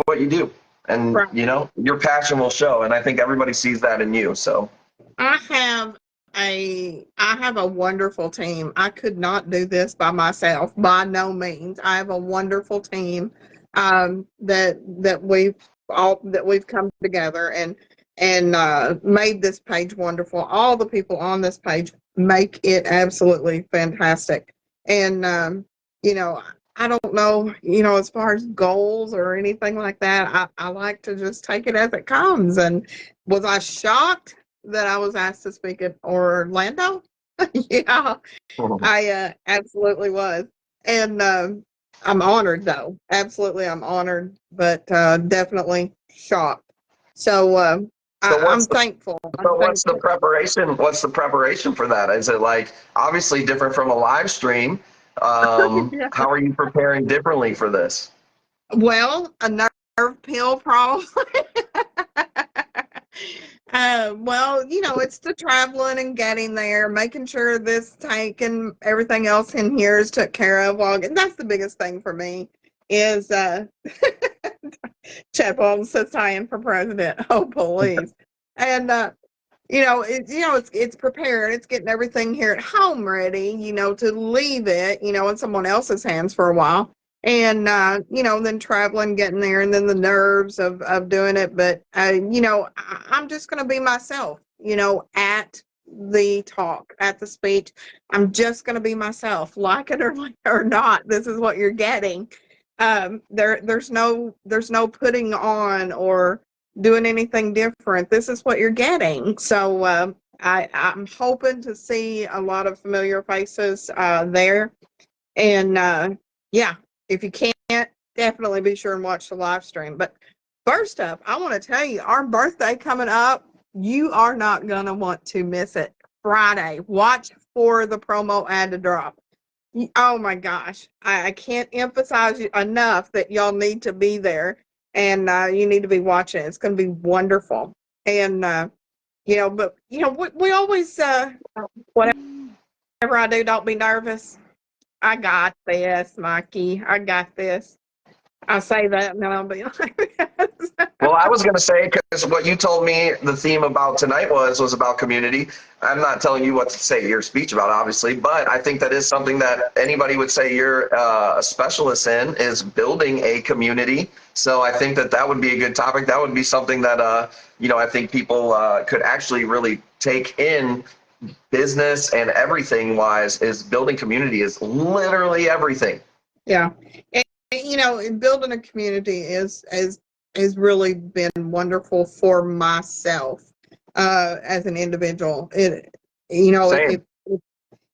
what you do, and Right. you know your passion will show. And I think everybody sees that in you. So I have a wonderful team. I could not do this by myself, by no means. I have a wonderful team that we've come together and made this page wonderful. All the people on this page make it absolutely fantastic. And you know, I don't know, as far as goals or anything like that, I like to just take it as it comes. And was I shocked that I was asked to speak at Orlando? Yeah, I absolutely was. And I'm honored, though. Absolutely, I'm honored, but definitely shocked. So so I'm thankful. I'm what's the thankful. preparation? What's the preparation for that? Is it like obviously different from a live stream? How are you preparing differently for this? Well, a nerve pill, probably. Well, it's the traveling and getting there, making sure this tank and everything else in here is took care of. Well, and that's the biggest thing for me is Chad Walton says I am for president. Oh, please. And it's prepared. It's getting everything here at home ready, to leave it, in someone else's hands for a while. And then traveling, getting there, and then the nerves of doing it. But I'm just gonna be myself, at the talk, at the speech. I'm just gonna be myself, like it or not. This is what you're getting. There's no putting on or doing anything different. This is what you're getting. So I'm hoping to see a lot of familiar faces there. And yeah, if you can't, definitely be sure and watch the live stream. But first up, I want to tell you, our birthday coming up, you are not going to want to miss it. Friday, watch for the promo ad to drop. Oh my gosh, I can't emphasize enough that y'all need to be there, and you need to be watching. It's going to be wonderful. And but we always whatever I do, don't be nervous. I got this, Mikey. I got this. I say that and then I'll be like, Well, I was going to say, because what you told me the theme about tonight was about community. I'm not telling you what to say your speech about, obviously, but I think that is something that anybody would say you're a specialist in, is building a community. So I think that would be a good topic. That would be something that, I think people could actually really take in. Business and everything wise, is building community is literally everything. Yeah. And building a community is has really been wonderful for myself as an individual. Same.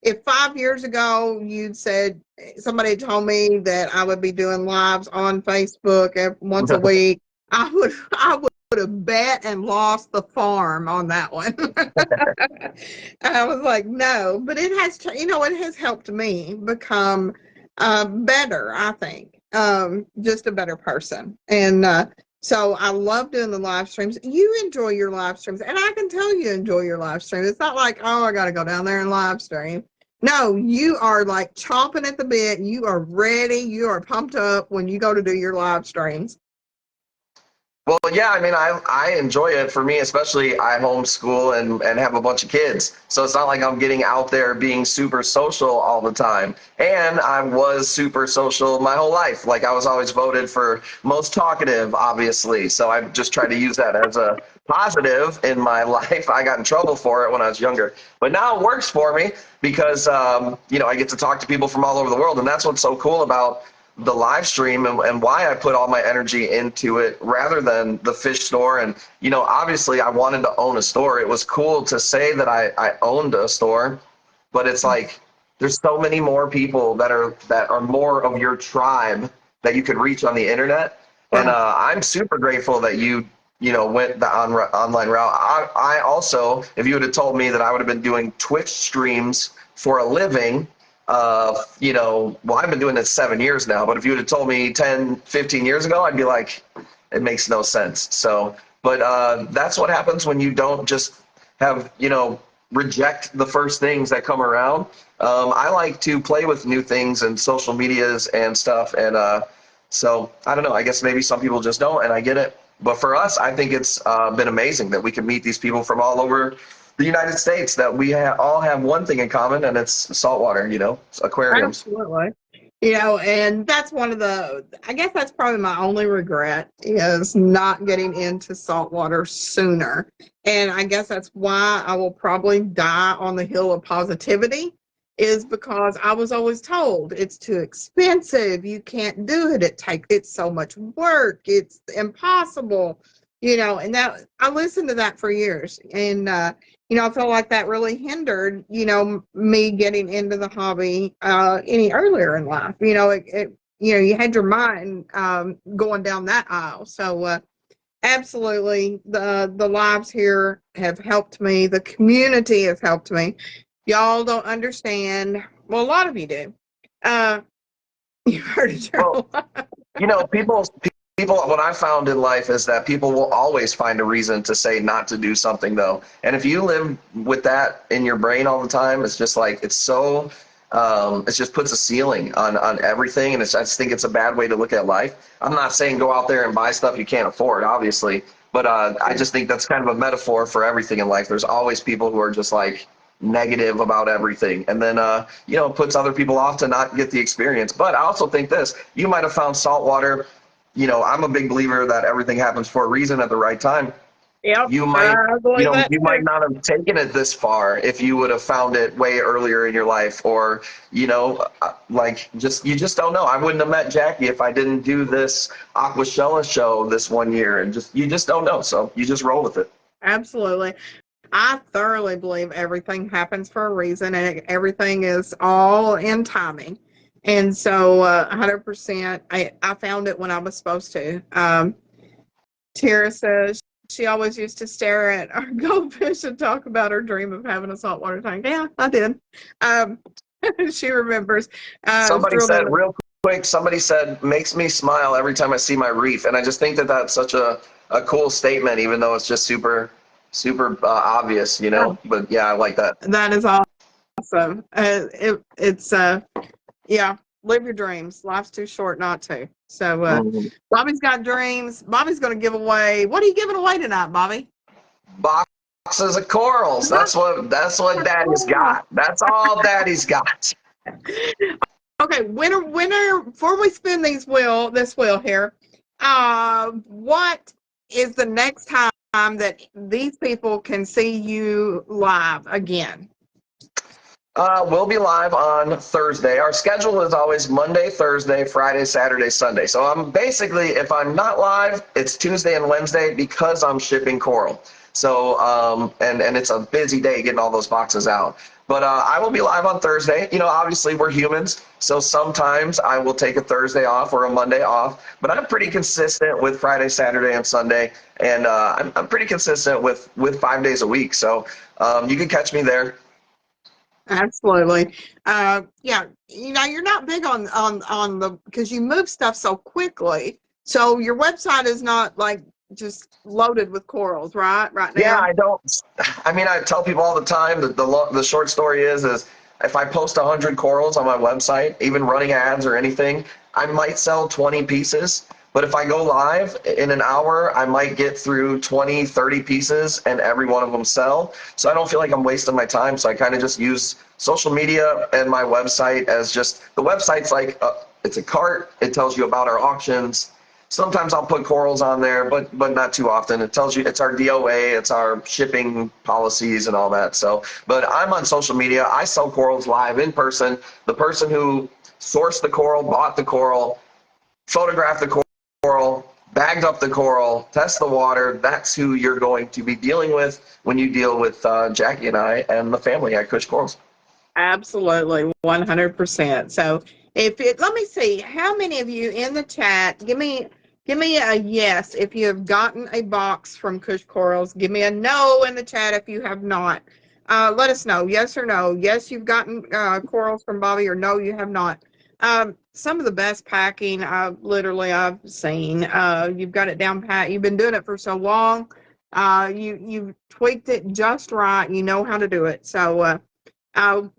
If 5 years ago you'd said, somebody told me that I would be doing lives on Facebook once a week, I would have bet and lost the farm on that one. I was like, no, but it has helped me become better, I think, just a better person. And So I love doing the live streams. You enjoy your live streams, and I can tell you enjoy your live stream. It's not like, oh, I got to go down there and live stream. No, you are like chomping at the bit. You are ready. You are pumped up when you go to do your live streams. Well, yeah, I mean, I enjoy it. For me, especially, I homeschool and have a bunch of kids. So it's not like I'm getting out there being super social all the time. And I was super social my whole life. Like, I was always voted for most talkative, obviously. So I just tried to use that as a positive in my life. I got in trouble for it when I was younger. But now it works for me because, you know, I get to talk to people from all over the world. And that's what's so cool about the live stream and why I put all my energy into it rather than the fish store. And, you know, obviously I wanted to own a store. It was cool to say that I owned a store, but it's like, there's so many more people that are more of your tribe that you could reach on the internet. And I'm super grateful that you know, went the online route. I also, if you would have told me that I would have been doing Twitch streams for a living, you know, well, I've been doing this 7 years now, but if you would have told me 10, 15 years ago, I'd be like, it makes no sense. So, but that's what happens when you don't just have, you know, reject the first things that come around. I like to play with new things and social medias and stuff. And so I don't know, I guess maybe some people just don't, and I get it. But for us, I think it's been amazing that we can meet these people from all over the United States, that we all have one thing in common, and it's saltwater, you know, aquariums. Absolutely. You know, and that's one of the, I guess that's probably my only regret is not getting into saltwater sooner. And I guess that's why I will probably die on the hill of positivity, is because I was always told it's too expensive. You can't do it. It's so much work. It's impossible, you know, and that I listened to that for years. And, you know, I felt like that really hindered, you know, me getting into the hobby any earlier in life. You know, you know, you had your mind going down that aisle. So absolutely, the lives here have helped me. The community has helped me. Y'all don't understand. Well, a lot of you do. You've heard it, Joe. Well, you know, people, what I found in life is that people will always find a reason to say not to do something, though. And if you live with that in your brain all the time, it's just like, it's so, it just puts a ceiling on everything. And I just think it's a bad way to look at life. I'm not saying go out there and buy stuff you can't afford, obviously. But I just think that's kind of a metaphor for everything in life. There's always people who are just like negative about everything, and then you know, it puts other people off to not get the experience. But I also think this, you might have found saltwater, you know, I'm a big believer that everything happens for a reason at the right time. Yep, You might, you know, you might not have taken it this far if you would have found it way earlier in your life, or, you know, like you just don't know. I wouldn't have met Jackie if I didn't do this Aquashella show this one year, and you just don't know. So you just roll with it. Absolutely. I thoroughly believe everything happens for a reason, and everything is all in timing. And so 100%, I found it when I was supposed to. Tara says she always used to stare at our goldfish and talk about her dream of having a saltwater tank. Yeah, I did. She remembers. Somebody said real quick, somebody said, makes me smile every time I see my reef. And I just think that that's such a cool statement, even though it's just super obvious, you know. But yeah, I like that. That is awesome. It's yeah, live your dreams. Life's too short not to. So Bobby's got dreams. Bobby's going to give away. What are you giving away tonight, Bobby? Boxes of corals. That's what Daddy's got. That's all Daddy's got. Okay, winner. Before we spin this wheel here, what is the next time that these people can see you live again? We'll be live on Thursday. Our schedule is always Monday, Thursday, Friday, Saturday, Sunday. So I'm basically, if I'm not live, it's Tuesday and Wednesday because I'm shipping coral. So, and it's a busy day getting all those boxes out. But I will be live on Thursday. You know, obviously we're humans, so sometimes I will take a Thursday off or a Monday off. But I'm pretty consistent with Friday, Saturday, and Sunday, and I'm pretty consistent with 5 days a week. So you can catch me there. Absolutely. Yeah, you know, you're not big on the, because you move stuff so quickly. So your website is not like just loaded with corals, right? Right Yeah, now? I don't. I mean, I tell people all the time that the short story is if I post 100 corals on my website, even running ads or anything, I might sell 20 pieces. But if I go live in an hour, I might get through 20, 30 pieces and every one of them sell. So I don't feel like I'm wasting my time. So I kind of just use social media and my website as just the website's like it's a cart. It tells you about our auctions. Sometimes I'll put corals on there, but not too often. It tells you it's our DOA, it's our shipping policies and all that. So, but I'm on social media. I sell corals live in person. The person who sourced the coral, bought the coral, photographed the coral, bagged up the coral, test the water. That's who you're going to be dealing with when you deal with Jackie and I and the family at Kush Corals. Absolutely, 100%. So if it, let me see, how many of you in the chat, give me a yes if you have gotten a box from Kush Corals. Give me a no in the chat if you have not. Let us know, yes or no. Yes, you've gotten corals from Bobbi, or no, you have not. Some of the best packing I've seen. You've got it down pat. You've been doing it for so long. You've tweaked it just right. You know how to do it. So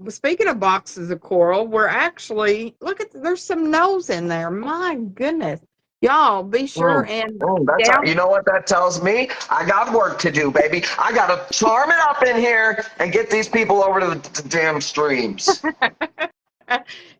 speaking of boxes of coral, we're actually look at there's some nose in there. My goodness, y'all be sure and That's down. you know what that tells me? I got work to do, baby. I gotta charm it up in here and get these people over to the damn streams.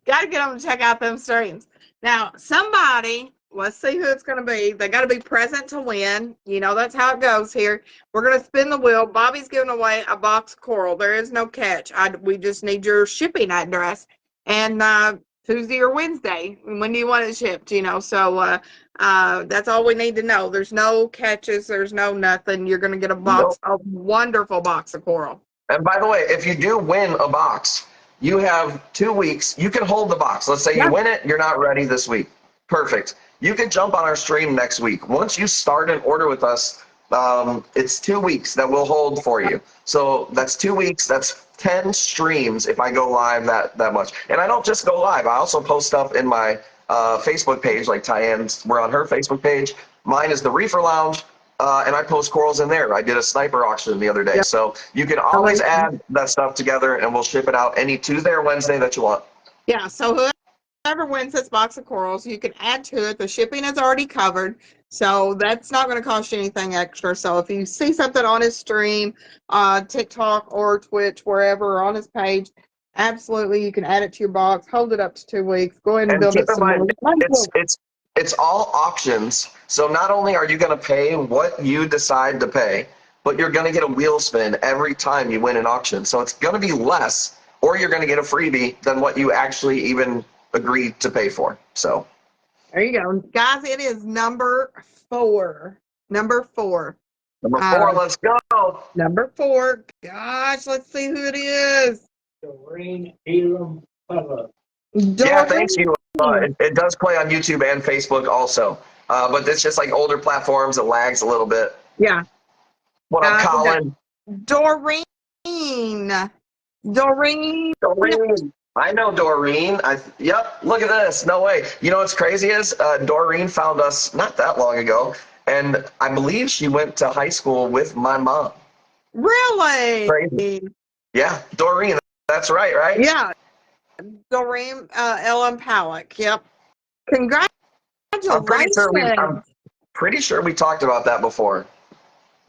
Got to get them to check out them streams. Now, somebody, let's see who it's going to be. They got to be present to win. You know, that's how it goes here. We're going to spin the wheel. Bobbi's giving away a box of coral. There is no catch. We just need your shipping address. And Tuesday or Wednesday, when do you want it shipped? You know, so that's all we need to know. There's no catches. There's no nothing. You're going to get Nope. a wonderful box of coral. And by the way, if you do win a box, you have 2 weeks. You can hold the box. Let's say Yeah. you win it, you're not ready this week. Perfect. You can jump on our stream next week. Once you start an order with us, it's 2 weeks that we'll hold for you. So that's 2 weeks. That's 10 streams if I go live that much. And I don't just go live. I also post stuff in my Facebook page, like Tyann's. We're on her Facebook page. Mine is the Reefer Lounge. And I post corals in there. I did a sniper auction the other day. Yep. So you can always add that stuff together and we'll ship it out any Tuesday or Wednesday that you want. Yeah, so whoever wins this box of corals, you can add to it. The shipping is already covered, so that's not going to cost you anything extra. So if you see something on his stream, TikTok or Twitch, wherever, or on his page, absolutely, you can add it to your box, hold it up to 2 weeks, go ahead and And build keep it in some more. mind, it's all auctions. So not only are you going to pay what you decide to pay, but you're going to get a wheel spin every time you win an auction. So it's going to be less, or you're going to get a freebie than what you actually even agreed to pay for. So There you go. Guys, it is number 4. Number 4. number 4, let's go. Number 4. Gosh, let's see who it is. Doreen Elam Pella. Yeah, thanks you. Doreen. It does play on YouTube and Facebook also. But it's just like older platforms. It lags a little bit. Yeah. What up, We got Colin? Doreen. Doreen. Doreen. I know Doreen. Yep, look at this. No way. You know what's crazy is Doreen found us not that long ago, and I believe she went to high school with my mom. Really? Crazy. Yeah, Doreen. That's right, right? Yeah. Doreen Ellen Pollack. Yep. Congratulations. I'm pretty sure we talked about that before.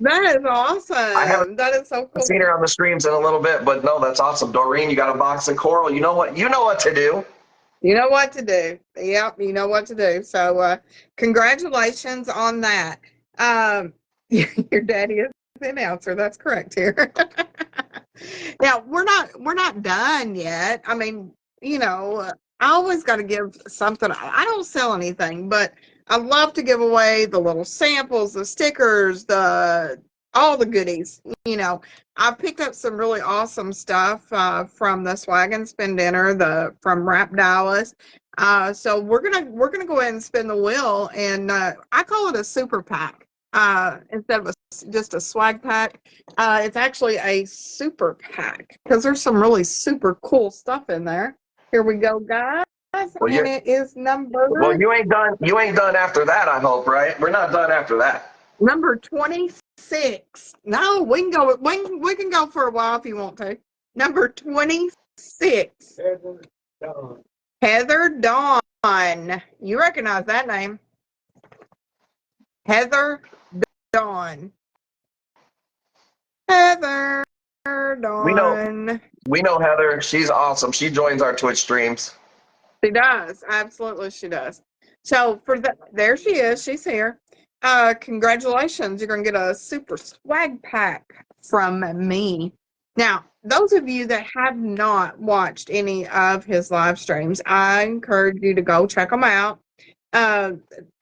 That is awesome. haven't That is so cool. I've seen her on the streams in a little bit, but no, that's awesome. Doreen, you got a box of coral. You know what? You know what to do. You know what to do. Yep, you know what to do. So congratulations on that. Your daddy is the announcer. That's correct here. Now we're not done yet. I mean, you know, I always got to give something. I don't sell anything, but I love to give away the little samples, the stickers, all the goodies. You know, I picked up some really awesome stuff from the Swag and Spin dinner, from Rap Dallas. So we're gonna go ahead and spin the wheel, and I call it a super pack instead of just a swag pack. It's actually a super pack because there's some really super cool stuff in there. Here we go, guys. Well, and it is you ain't done. You ain't done after that. I hope, right? We're not done after that. number 26. No, we can go. We can go for a while if you want to. Number 26. Heather Dawn. Heather Dawn. You recognize that name? Heather Dawn. Heather We know. Dawn. We know Heather. She's awesome. She joins our Twitch streams. She does. Absolutely, she does. So there she is. She's here. Congratulations. You're going to get a super swag pack from me. Now, those of you that have not watched any of his live streams, I encourage you to go check them out.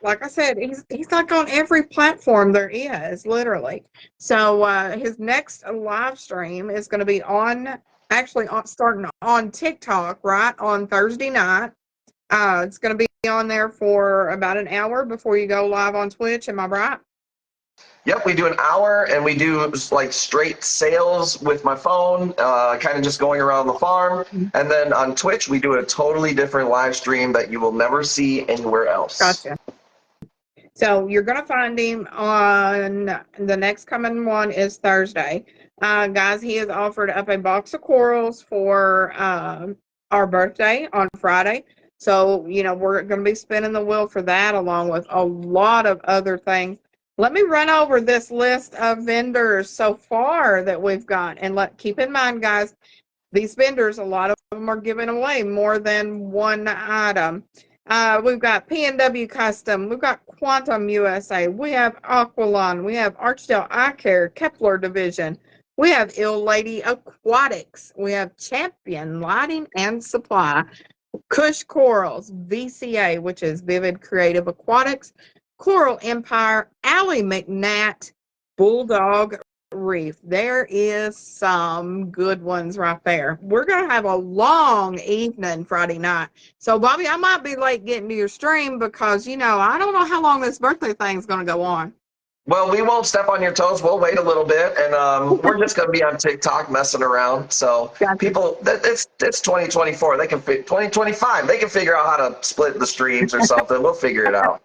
Like I said, he's like on every platform there is, literally. So his next live stream is going to be starting on TikTok, right, on Thursday night. It's going to be on there for about an hour before you go live on Twitch. Am I right? Yep, we do an hour, and we do like straight sales with my phone, kind of just going around the farm. And then on Twitch, we do a totally different live stream that you will never see anywhere else. Gotcha. So you're going to find him on the next coming one is Thursday. Guys, he has offered up a box of corals for our birthday on Friday. So, we're going to be spinning the wheel for that along with a lot of other things. Let me run over this list of vendors so far that we've got. And keep in mind, guys, these vendors, a lot of them are giving away more than one item. We've got PNW Custom. We've got Quantum USA. We have Aqualon. We have Archdale Eye Care, Kepler Division. We have Ill Lady Aquatics. We have Champion Lighting and Supply. Kush Corals, VCA, which is Vivid Creative Aquatics. Coral Empire, Allie McNatt, Bulldog Reef. There is some good ones right there. We're going to have a long evening Friday night. So, Bobby, I might be late getting to your stream because, I don't know how long this birthday thing is going to go on. Well, we won't step on your toes. We'll wait a little bit, and we're just going to be on TikTok messing around. So Gotcha. People, it's 2024. 2025. They can figure out how to split the streams or something. We'll figure it out.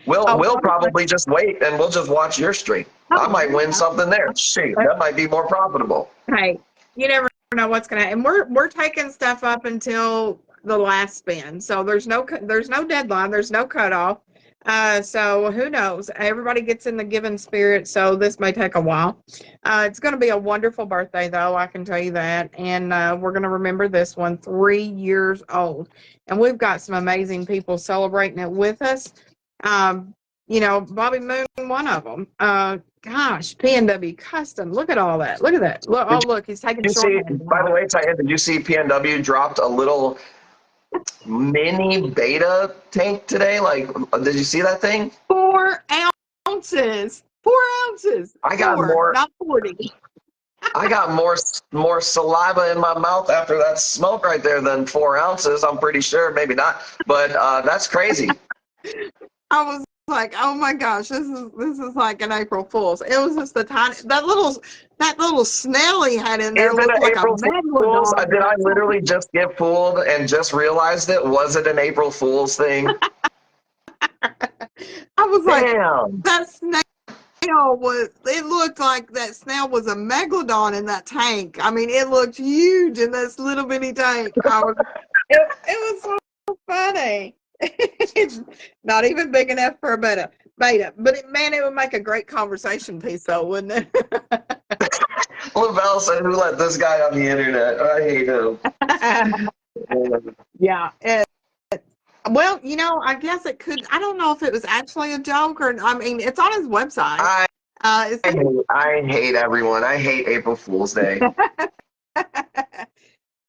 We'll probably just wait and we'll just watch your stream. I might win something there. Shoot, that might be more profitable. Hey, you never know what's gonna happen. We're taking stuff up until the last spin, so there's no deadline, there's no cutoff. So who knows? Everybody gets in the giving spirit, so this may take a while. It's going to be a wonderful birthday, though, I can tell you that. And we're going to remember this one, 3 years old. And we've got some amazing people celebrating it with us. Bobby Moon, one of them. Gosh, PNW Custom. Look at all that. Look at that. Look, he's taking short. By the way, Tyan, did you see PNW dropped a little mini beta tank today? Did you see that thing? 4 ounces. 4 ounces. I got more. Not 40. I got more saliva in my mouth after that smoke right there than 4 ounces. I'm pretty sure, maybe not, but that's crazy. I was like, oh my gosh, this is like an April Fool's. It was just that little snail he had in there. Is it an April Fool's? Did I literally just get fooled and just realized it? Was it an April Fool's thing? I was like, damn. That snail it looked like that snail was a megalodon in that tank. I mean, it looked huge in this little bitty tank. It was so funny. It's not even big enough for a beta. But it would make a great conversation piece, though, wouldn't it? Lavelle said, "Who let this guy on the internet? I hate him." Yeah. Well, I guess it could. I don't know if it was actually a joke or. I mean, it's on his website. I hate everyone. I hate April Fool's Day.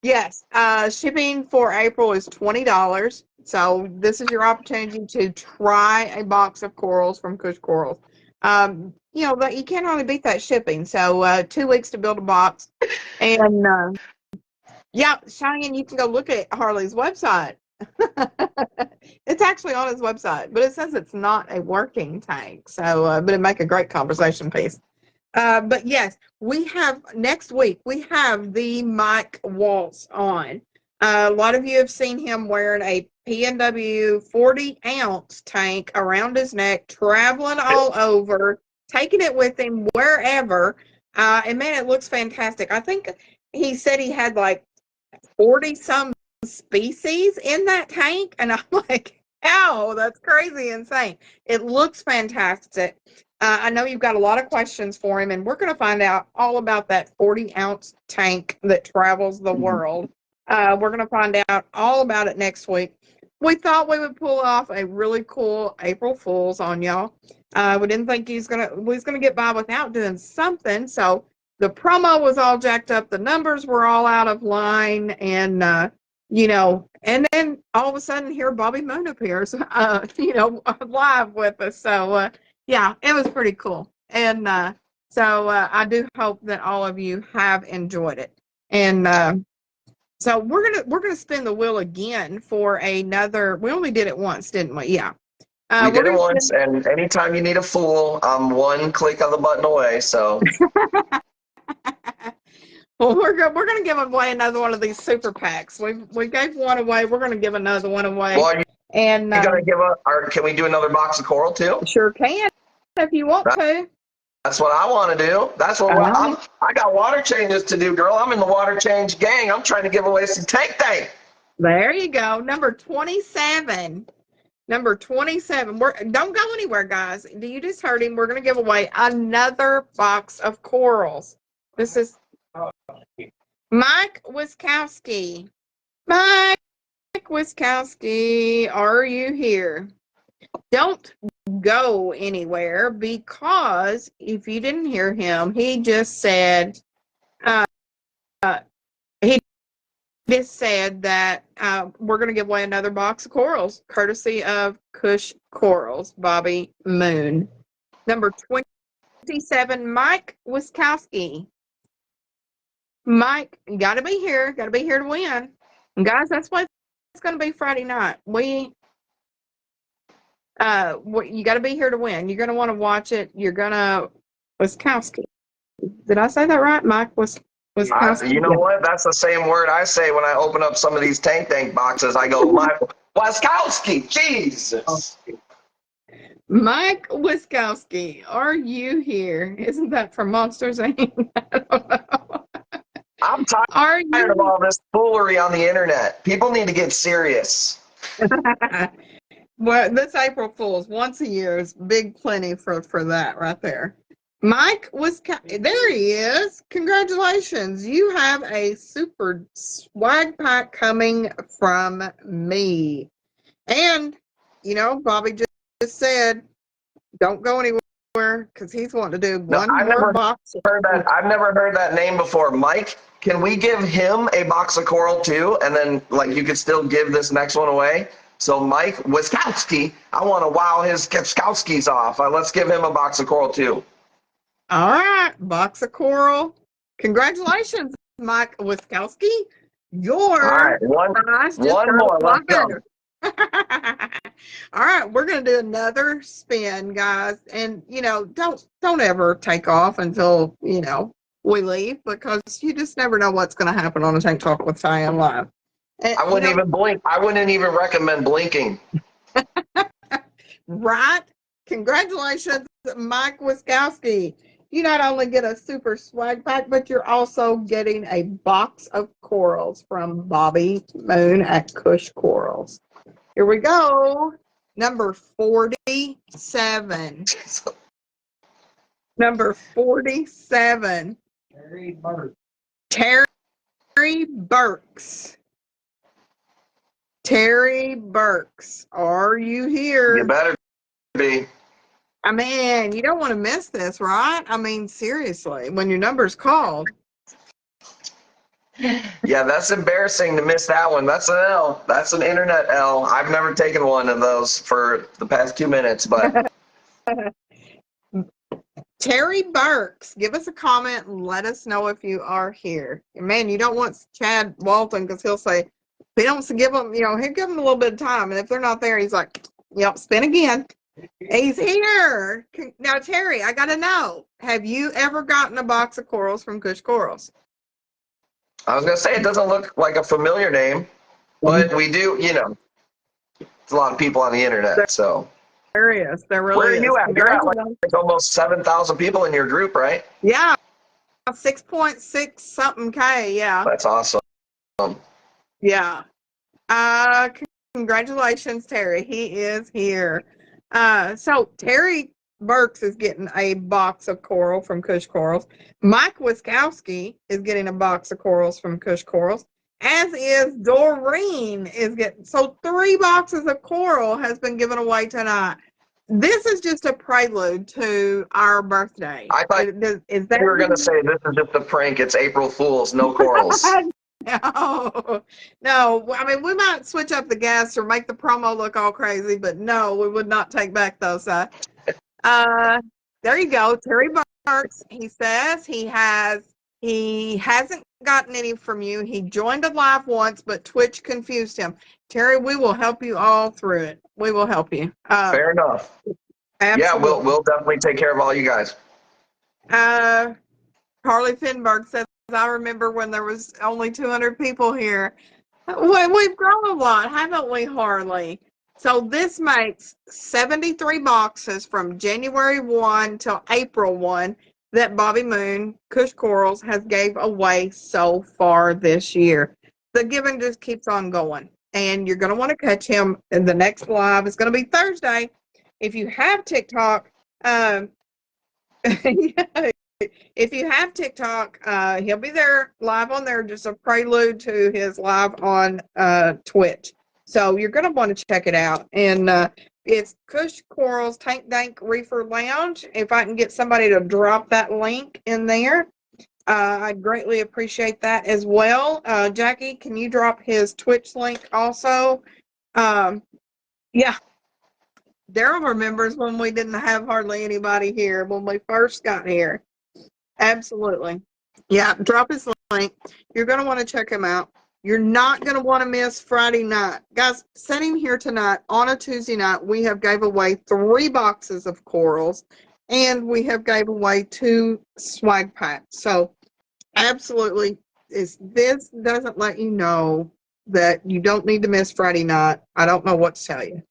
Yes. Shipping for April is $20. So this is your opportunity to try a box of corals from Kush Corals. But you can't really beat that shipping. So 2 weeks to build a box. And Cheyenne, you can go look at Harley's website. It's actually on his website, but it says it's not a working tank. So, but it'd make a great conversation piece. But yes, next week, we have the Mike Waltz on. A lot of you have seen him wearing a P&W 40-ounce tank around his neck, traveling all over, taking it with him wherever. And man, it looks fantastic. I think he said he had like 40 some species in that tank. And I'm like, ow, that's crazy insane. It looks fantastic. I know you've got a lot of questions for him, and we're going to find out all about that 40-ounce tank that travels the world. We're going to find out all about it next week. We thought we would pull off a really cool April Fool's on y'all. We didn't think we was gonna get by without doing something. So the promo was all jacked up, the numbers were all out of line, and and then all of a sudden here Bobby Moon appears, live with us. So yeah, it was pretty cool, and so I do hope that all of you have enjoyed it, and. So we're gonna spin the wheel again for another. We only did it once, didn't we? Yeah. We did it once, and anytime you need a fool, I'm one click of the button away. So. Well, we're gonna give away another one of these super packs. We gave one away. We're gonna give another one away. Well, you and gonna give can we do another box of coral too? Sure can, if you want to. That's what I want to do. That's what I got water changes to do, girl. I'm in the water change gang. I'm trying to give away some tank. There you go. Number 27. Number 27. Don't go anywhere, guys. You just heard him. We're going to give away another box of corals. This is Mike Wiskowski. Mike Wiskowski, are you here? Don't go anywhere, because if you didn't hear him, he just said that we're going to give away another box of corals, courtesy of Kush Corals, Bobby Moon. Number 27, Mike Wiskowski. Mike, you got to be here to win. And guys, that's what it's going to be Friday night. You got to be here to win. You're going to want to watch it. You're going to Wiskowski. Did I say that right? Mike Wiskowski. You know what? That's the same word I say when I open up some of these tank boxes. I go, Mike Wiskowski. Jesus. Mike Wiskowski, are you here? Isn't that from Monsters Inc? I don't know. I'm tired of all this foolery on the internet. People need to get serious. Well, this April Fool's once a year is plenty for that right there. Mike there he is. Congratulations. You have a super swag pack coming from me. And, Bobby just said, don't go anywhere, because he's wanting to do one more box. I've never heard that name before. Mike, can we give him a box of coral too? And then, you could still give this next one away? So Mike Wiskowski, I want to wow his Wiskowskis off. Let's give him a box of coral too. All right, box of coral. Congratulations, Mike Wiskowski. All right, one more. Let's go. All right, we're going to do another spin, guys. And, don't ever take off until, we leave, because you just never know what's going to happen on a Tank Talk with Cheyenne Live. I wouldn't even blink. I wouldn't even recommend blinking. Right? Congratulations, Mike Wiskowski. You not only get a super swag pack, but you're also getting a box of corals from Bobby Moon at Kush Corals. Here we go. Number 47. Number 47. Terry Burke. Terry Burks. Terry Burks, are you here? You better be. I mean, you don't want to miss this, right? I mean, seriously, when your number's called. Yeah, that's embarrassing to miss that one. That's an L. That's an internet L. I've never taken one of those for the past 2 minutes, but. Terry Burks, give us a comment and let us know if you are here. Man, you don't want Chad Walton, because he'll say, he don't give them, he'll give them a little bit of time. And if they're not there, he's like, yep, spin again. He's here. Now, Terry, I got to know, have you ever gotten a box of corals from Kush Corals? I was gonna say it doesn't look like a familiar name, but we do, it's a lot of people on the internet. So There is. There where really are is. you at? You're at like Congratulations. almost 7,000 people in your group, right? Yeah, 6.6 something K. Yeah. That's awesome. Yeah. Uh, Congratulations, Terry. He is here. So Terry Burks is getting a box of coral from Kush Corals. Mike Wiskowski is getting a box of corals from Kush Corals, as is Doreen is getting. So 3 boxes of coral has been given away tonight. This is just a prelude to our birthday. I thought Is that you were gonna say this is just a prank. It's April Fool's, no corals. No, no. I mean, we might switch up the guests or make the promo look all crazy, but no, we would not take back those. There you go, Terry Burks. He says he hasn't gotten any from you. He joined a live once, but Twitch confused him. Terry, we will help you all through it. We will help you. Fair enough. Absolutely. Yeah, we'll definitely take care of all you guys. Carly Finberg says, I remember when there was only 200 people here. Well, we've grown a lot, haven't we, Harley? So this makes 73 boxes from January 1 till April 1 that Bobby Moon, Kush Corals, has gave away so far this year. The giving just keeps on going. And you're going to want to catch him in the next live. It's going to be Thursday. If you have TikTok, if you have TikTok, he'll be there live on there, just a prelude to his live on Twitch. So you're going to want to check it out. And it's Kush Corals Tank Dank Reefer Lounge. If I can get somebody to drop that link in there, I'd greatly appreciate that as well. Jackie, can you drop his Twitch link also? Yeah. Daryl remembers when we didn't have hardly anybody here when we first got here. Absolutely. Yeah, drop his link. You're going to want to check him out. You're not going to want to miss Friday night. Guys, sitting here tonight on a Tuesday night, we have gave away 3 boxes of corals, and we have gave away 2 swag packs. So absolutely, this doesn't let you know that you don't need to miss Friday night. I don't know what to tell you.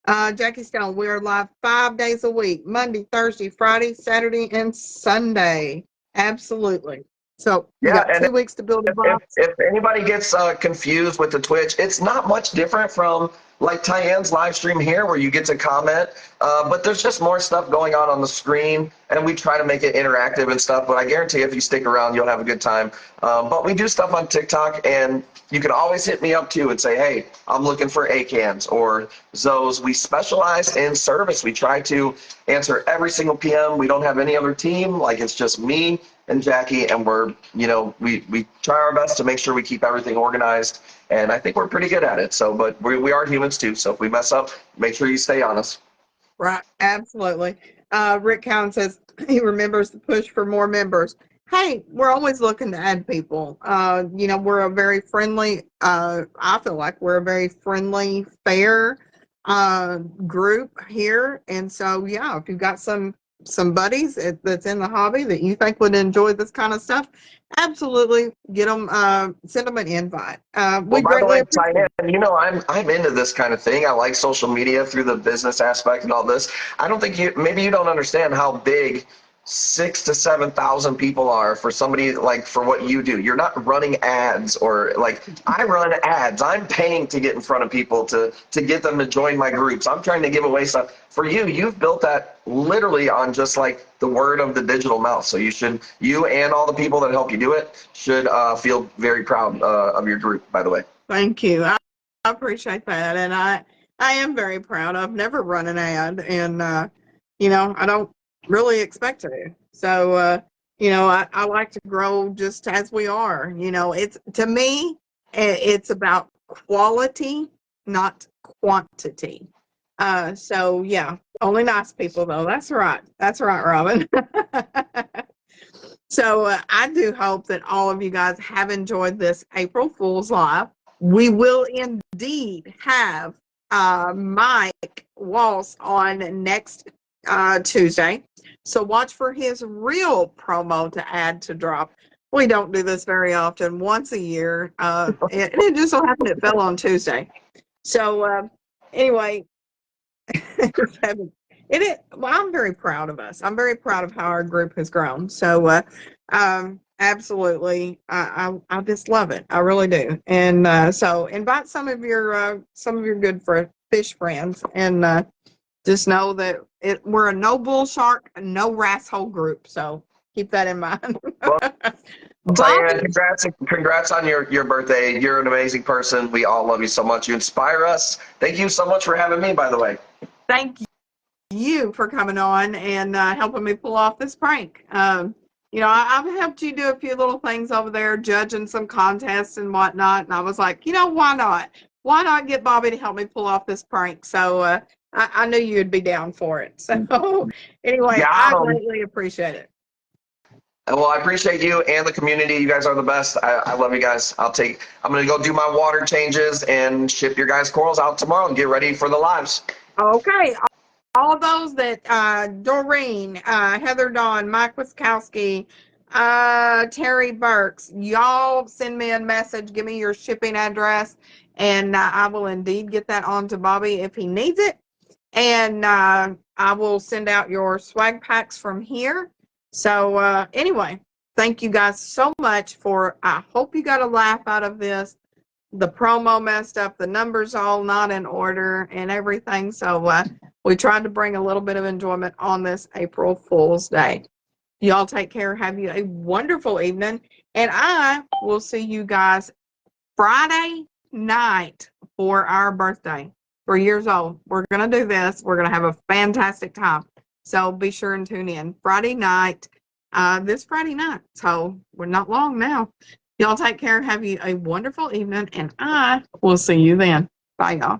Jackie Stone, we are live 5 days a week, Monday, Thursday, Friday, Saturday, and Sunday. Absolutely. So you got 2 weeks to build a box. If anybody gets confused with the Twitch, it's not much different from like Tyann's live stream here where you get to comment, but there's just more stuff going on the screen, and we try to make it interactive and stuff, but I guarantee if you stick around, you'll have a good time. But we do stuff on TikTok, and you can always hit me up too and say, hey, I'm looking for ACANs or Zoes. We specialize in service. We try to answer every single PM. We don't have any other team. Like, it's just me and Jackie, and we're, we try our best to make sure we keep everything organized, and I think we're pretty good at it. So, but we are humans too, so if we mess up, make sure you stay on us. Right, absolutely. Rick Cowan says he remembers the push for more members. Hey, we're always looking to add people. We're a very friendly, I feel like we're a very friendly, fair group here. And so, yeah, if you've got some buddies that's in the hobby that you think would enjoy this kind of stuff, absolutely get them, send them an invite. Well, by the way, Tyann, I'm into this kind of thing. I like social media through the business aspect and all this. I don't think maybe you don't understand how big 6,000 to 7,000 people are for somebody like for what you do. You're not running ads or like I run ads. I'm paying to get in front of people to get them to join my groups. I'm trying to give away stuff. For you, you've built that literally on just like the word of the digital mouth. So you and all the people that help you do it should feel very proud of your group, by the way. Thank you. I appreciate that. And I am very proud. I've never run an ad, and, I don't really expect to. So, I like to grow just as we are. To me, it's about quality, not quantity. So yeah, only nice people though. That's right. That's right, Robin. So I do hope that all of you guys have enjoyed this April Fool's Live. We will indeed have Mike Walsh on next Tuesday. So watch for his real promo to add to drop. We don't do this very often, once a year. It just so happened it fell on Tuesday. So anyway, well, I'm very proud of us. I'm very proud of how our group has grown. So absolutely, I just love it. I really do. And so invite some of your good fish friends, and just know that we're a no bull shark, no rasshole group. So keep that in mind. Diane, Bobby, congrats on your birthday. You're an amazing person. We all love you so much. You inspire us. Thank you so much for having me, by the way. thank you for coming on and helping me pull off this prank. I've helped you do a few little things over there, judging some contests and whatnot. And I was like, why not? Why not get Bobby to help me pull off this prank? So I knew you'd be down for it. So anyway, I Yeah. greatly appreciate it. Well, I appreciate you and the community. You guys are the best. I love you guys. I'm going to go do my water changes and ship your guys' corals out tomorrow and get ready for the lives. Okay. All of those that Doreen, Heather Dawn, Mike Wiskowski, Terry Burks, y'all send me a message, give me your shipping address, and I will indeed get that on to Bobby if he needs it. And I will send out your swag packs from here. So anyway, thank you guys so much I hope you got a laugh out of this. The promo messed up, the numbers all not in order and everything. So we tried to bring a little bit of enjoyment on this April Fool's Day. Y'all take care. Have you a wonderful evening. And I will see you guys Friday night for our birthday. We're years old. We're going to do this. We're going to have a fantastic time. So be sure and tune in Friday night, this Friday night. So we're not long now. Y'all take care. Have you a wonderful evening. And I will see you then. Bye, y'all.